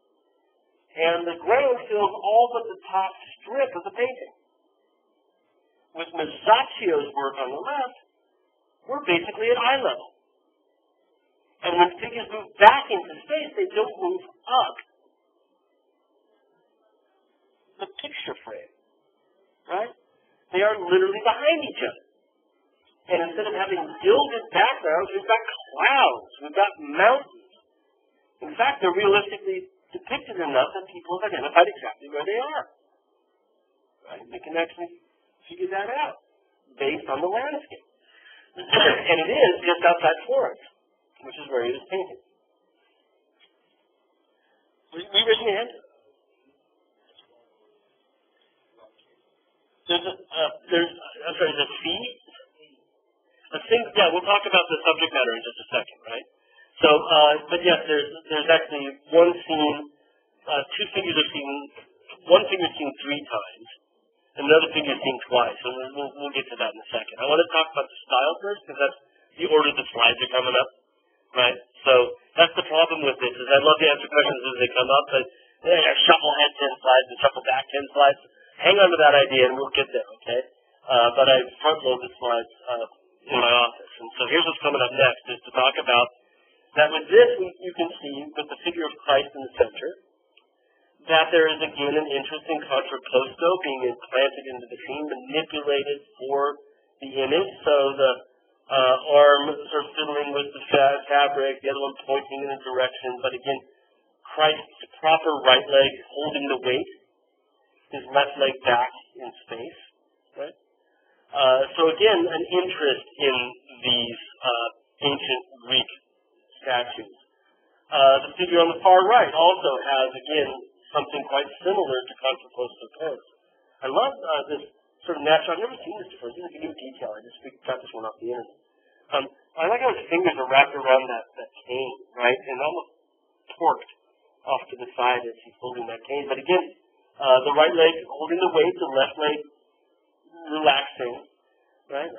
And the ground fills all but the top strip of the painting. With Masaccio's work on the left, we're basically at eye level. And when figures move back into space, they don't move up the picture frame, right? They are literally behind each other. And instead of having gilded backgrounds, we've got clouds, we've got mountains. In fact, they're realistically depicted enough that people have identified exactly where they are. Right? They can actually figure that out based on the landscape. And it is just outside Florence, which is where he was painted. We raise your hand. There's a sea. A thing, yeah, we'll talk about the subject matter in just a second, right? So, but yes, there's actually one scene, two figures are seen, one figure is seen 3 times, and another figure is seen twice, so we'll get to that in a second. I want to talk about the style first, because that's the order the slides are coming up, right? So, that's the problem with this, is I love to answer questions as they come up, but shuffle ahead 10 slides and shuffle back 10 slides. Hang on to that idea and we'll get there, okay? But I front-load the slides in my office. And so here's what's coming up next, is to talk about that with this, you can see, with the figure of Christ in the center, that there is again an interest in contrapposto being implanted into the scene, manipulated for the image. So the arm sort of fiddling with the fabric, the other one pointing in a direction, but again, Christ's proper right leg holding the weight, his left leg back in space, right? So again, an interest in these ancient Greek statues. The figure on the far right also has, again, something quite similar to contrapposto pose. I love this sort of natural. I've never seen this before. This is a new detail. I just got this one off the internet. I like how his fingers are wrapped around that cane, right, and almost torqued off to the side as he's holding that cane. But again, the right leg holding the weight, the left leg relaxing, right?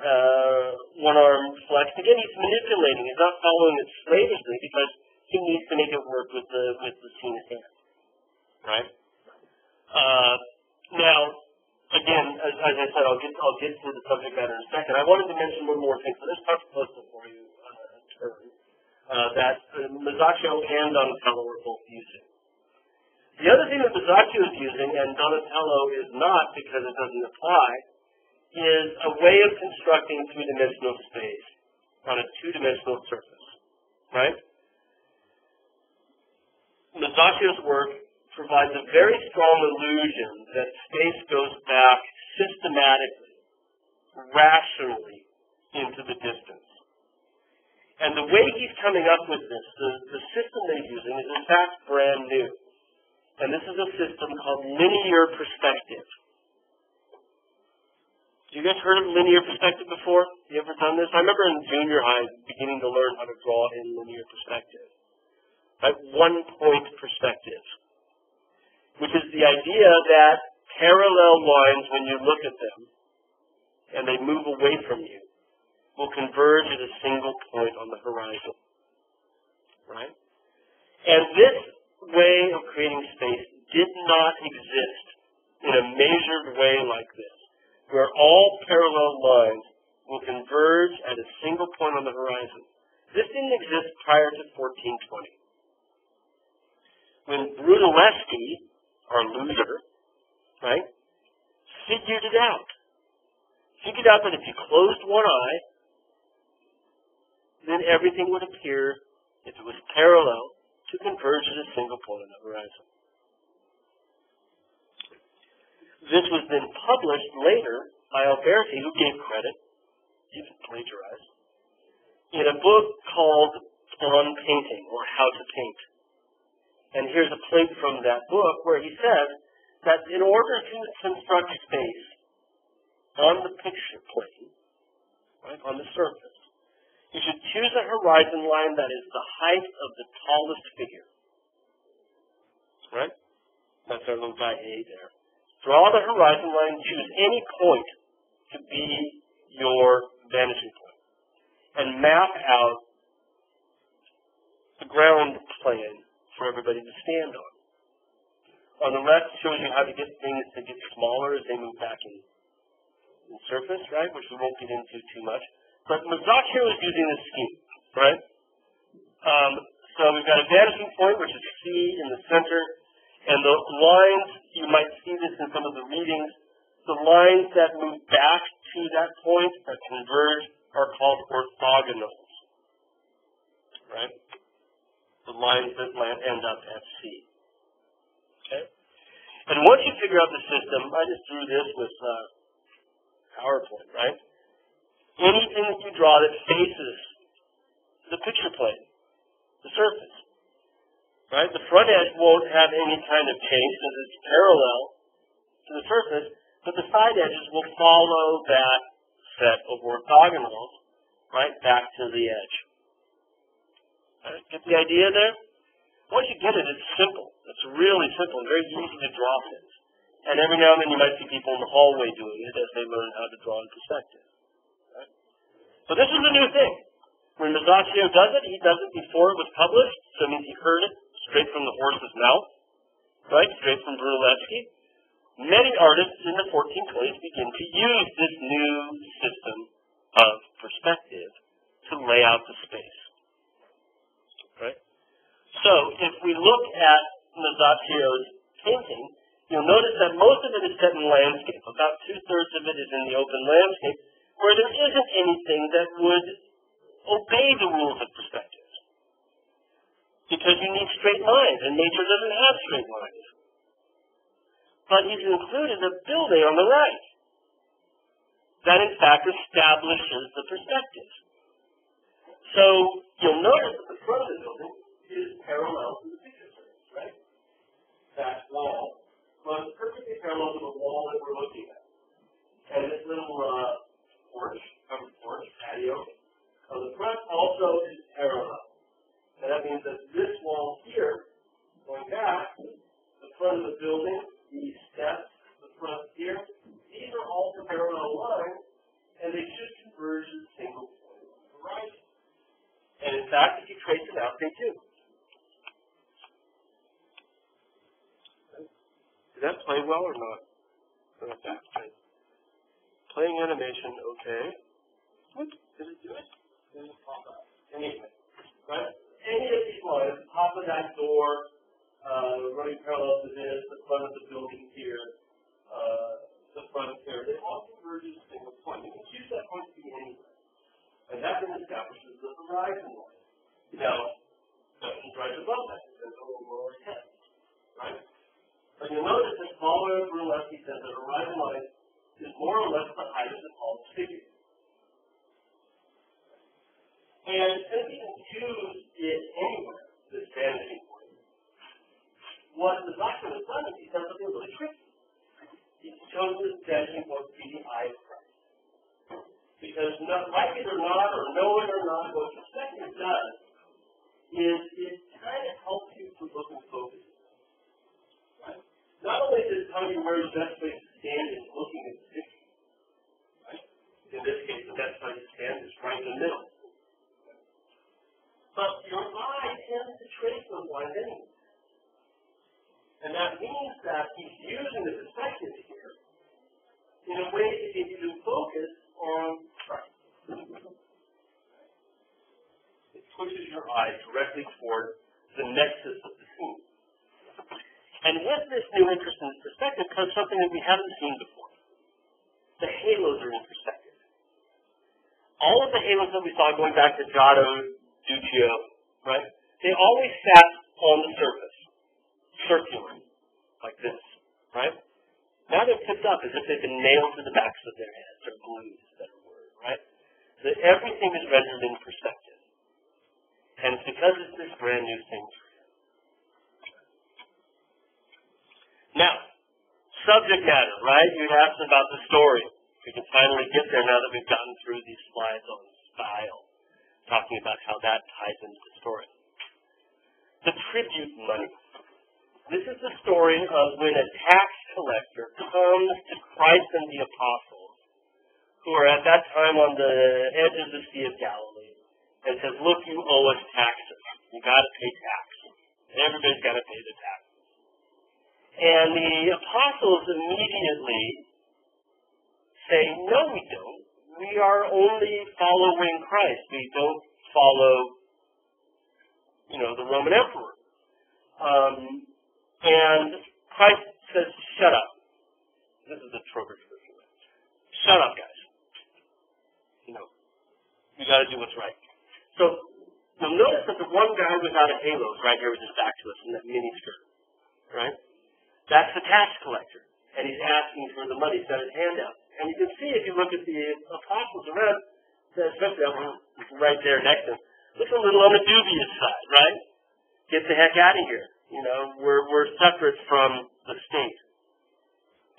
One arm flexed. Again, he's manipulating. He's not following it slavishly because he needs to make it work with the scene at hand, right? Now, again, as I said, I'll get to the subject matter in a second. I wanted to mention one more thing. So this contrapposto for you term that Masaccio and Donatello are both using. The other thing that Masaccio is using and Donatello is not because it doesn't apply is a way of constructing three-dimensional space on a two-dimensional surface, right? Masaccio's work provides a very strong illusion that space goes back systematically, rationally, into the distance. And the way he's coming up with this, the system they're using is in fact brand new. And this is a system called linear perspective. You guys heard of linear perspective before? You ever done this? I remember in junior high beginning to learn how to draw in linear perspective. Right? One-point perspective. Which is the idea that parallel lines, when you look at them, and they move away from you, will converge at a single point on the horizon. Right? And this way of creating space did not exist in a measured way like this, where all parallel lines will converge at a single point on the horizon. This didn't exist prior to 1420. When Brunelleschi, our loser, right, figured it out. Figured out that if you closed one eye, then everything would appear, if it was parallel, to converge at a single point on the horizon. This was then published later by Alberti, who gave credit, even plagiarized, in a book called On Painting, or How to Paint. And here's a plate from that book where he says that in order to construct space on the picture plane, right, on the surface, you should choose a horizon line that is the height of the tallest figure. Right? That's our little guy A there. Draw the horizon line, choose any point to be your vanishing point, and map out the ground plane for everybody to stand on. On the left shows you how to get things to get smaller as they move back in surface, right, which we won't get into too much. But Masaccio is using this scheme, right? So we've got a vanishing point, which is C in the center, and the lines, you might see this in some of the readings, the lines that move back to that point, that converge, are called orthogonals, right? The lines that end up at C. Okay? And once you figure out the system, I just drew this with PowerPoint, right? Anything that you draw that faces the picture plane, the surface, right? The front edge won't have any kind of change because it's parallel to the surface, but the side edges will follow that set of orthogonals, right, back to the edge. Right? Get the idea there? Once you get it, it's simple. It's really simple and very easy to draw things. And every now and then you might see people in the hallway doing it as they learn how to draw in perspective. Right? So this is a new thing. When Masaccio does it, he does it before it was published, so it means he heard it straight from the horse's mouth, right, straight from Brunelleschi. Many artists in the 1420s begin to use this new system of perspective to lay out the space. Right? So if we look at Masaccio's painting, you'll notice that most of it is set in landscape. About 2/3 of it is in the open landscape, where there isn't anything that would obey the rules of perspective. Because because you need straight lines, and nature doesn't have straight lines. But he's included a building on the right that, in fact, establishes the perspective. So you'll notice that the front of the building is parallel to the picture surface, right? That wall runs perfectly parallel to the wall that we're looking at. And this little porch, covered porch, patio, on the front also is parallel. And that means that this wall here, going back, the front of the building, these steps, the front here, these are all parallel lines, and they should converge to a single point on the horizon. And in fact, if you trace it out, they do. Did that play well or not? Not that. Playing animation, okay. What? Did it do it? Did it pop up? Anyway, right? Any of these lines, the top of that door, running parallel to this, the front of the building here, the front here, they all converge to a single point. You can choose that point to be anywhere. And that then establishes the horizon line. Now, section's right above that, because it's a little lower head. Right? But you'll notice that Smaller Brunelleschi says that horizon line is more or less the height of the tallest figure. And since you can choose it anywhere, this vanishing point, what the doctor has done is he's done something really tricky. He's chosen this vanishing point to be the eye of Christ. Because like it or not, or know it or not, what perspective does is it kind of helps you to look and focus. Right? Not only does it tell you where the best place to stand is looking at the picture. Right? In this case, the best place to stand is right in the middle. But your eye tends to trace those lines anyway. And that means that he's using the perspective here in a way to get you to focus on Christ. It pushes your eyes directly toward the nexus of the scene. And with this new interest in perspective comes something that we haven't seen before. The halos are in perspective. All of the halos that we saw going back to Giotto, Duccio, right? They always sat on the surface, circular, like this, right? Now they're tipped up as if they've been nailed to the backs of their heads, or glued is a better word, right? So everything is rendered in perspective. And it's because it's this brand new thing for him. Now, subject matter, right? You asked about the story. We can finally get there now that we've gotten through these slides on style, talking about how that ties into the story. The tribute money. This is the story of when a tax collector comes to Christ and the apostles, who are at that time on the edge of the Sea of Galilee, and says, look, you owe us taxes. You got to pay tax. Everybody's got to pay the tax. And the apostles immediately say, no, we don't. We are only following Christ. We don't follow, the Roman emperor. And Christ says, shut up. This is the Trowbridge version. Shut up, guys. You got to do what's right. So you'll notice that the one guy without a halo is right here with his back to us in that mini skirt. Right? That's the tax collector. And he's asking for the money. He's got his hand out. And you can see if you look at the apostles around, especially that one right there next to him, looks a little on the dubious side, right? Get the heck out of here. We're separate from the state.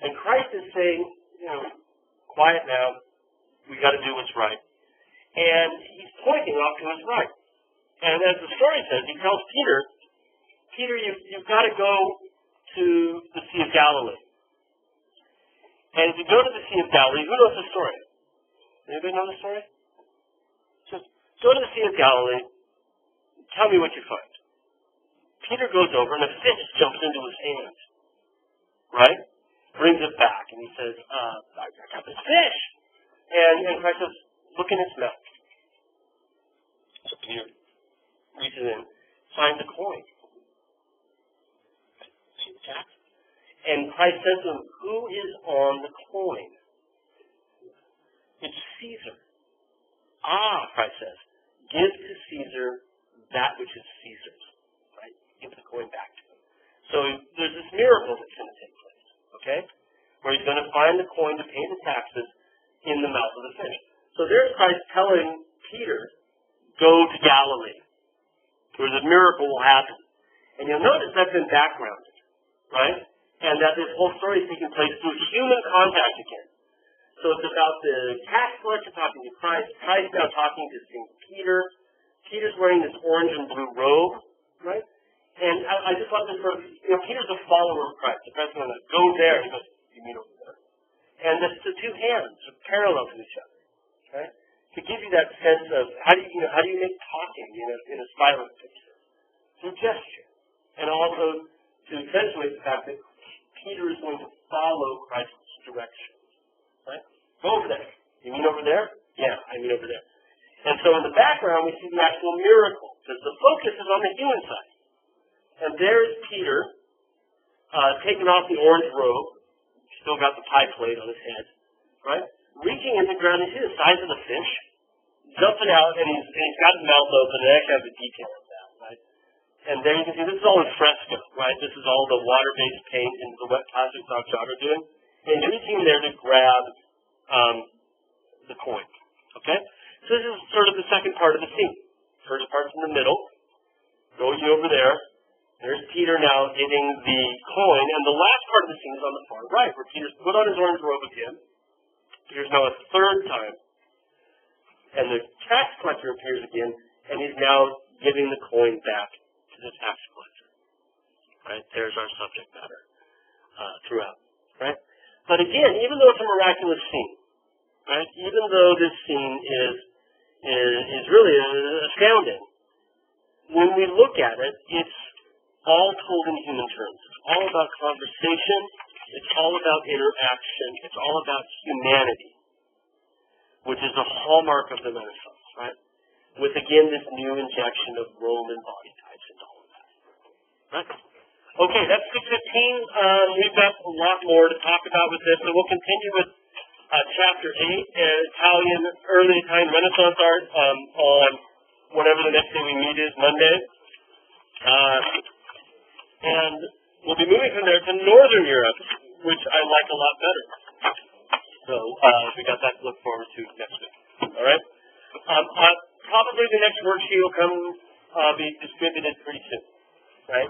And Christ is saying, quiet now. We got to do what's right. And he's pointing off to his right. And as the story says, he tells Peter, you've got to go to the Sea of Galilee. And if you go to the Sea of Galilee, who knows the story? Anybody know the story? Just go to the Sea of Galilee. Tell me what you find. Peter goes over and a fish jumps into his hand. Right? Brings it back and he says, I got this fish. And Christ says, look in its mouth. So Peter reaches in, finds a coin. And Christ says to him, who is on the coin? It's Caesar. Christ says, give to Caesar that which is Caesar's. give the coin back to him. So there's this miracle that's going to take place, okay? Where he's going to find the coin to pay the taxes in the mouth of the fish. So there's Christ telling Peter, go to Galilee, where the miracle will happen. And you'll notice that's been backgrounded, right? And that this whole story is taking place through human contact again. So it's about the tax collector talking to Christ. Christ now talking to St. Peter. Peter's wearing this orange and blue robe, right? And I just love this sort of, Peter's a follower of Christ. The Christ going to go there. He goes, you mean over there? And the two hands are parallel to each other, right? To give you that sense of how do you make talking in a silent picture? Through gesture. And also to accentuate the fact that Peter is going to follow Christ's directions, right? Go over there. You mean over there? Yeah, I mean over there. And so in the background, we see the actual miracle, because the focus is on the human side. And there is Peter, taking off the orange robe, still got the pie plate on his head, right? Reaching in the ground, you see the size of the fish, jumping out, and he's got his mouth open, and actually has the detail of that, right? And there you can see, this is all in fresco, right? This is all the water-based paint and the wet plastic Doc Jogger doing. And he's reaching there to grab the coin, okay? So this is sort of the second part of the scene. First part's in the middle, going over there. There's Peter now getting the coin, and the last part of the scene is on the far right, where Peter's put on his orange robe again. Peter's now a third time, and the tax collector appears again, and he's now giving the coin back to the tax collector. Right? There's our subject matter throughout. Right? But again, even though it's a miraculous scene, right? Even though this scene is really astounding, when we look at it, it's all told in human terms. It's all about conversation. It's all about interaction. It's all about humanity, which is a hallmark of the Renaissance, right? With, again, this new injection of Roman body types into all of that. Right? Okay, that's 6:15. We've got a lot more to talk about with this, so we'll continue with Chapter 8, early Italian Renaissance art, on whatever the next day we meet is, Monday. And we'll be moving from there to Northern Europe, which I like a lot better. So we got that to look forward to next week. All right? Probably the next worksheet will be distributed pretty soon. Right?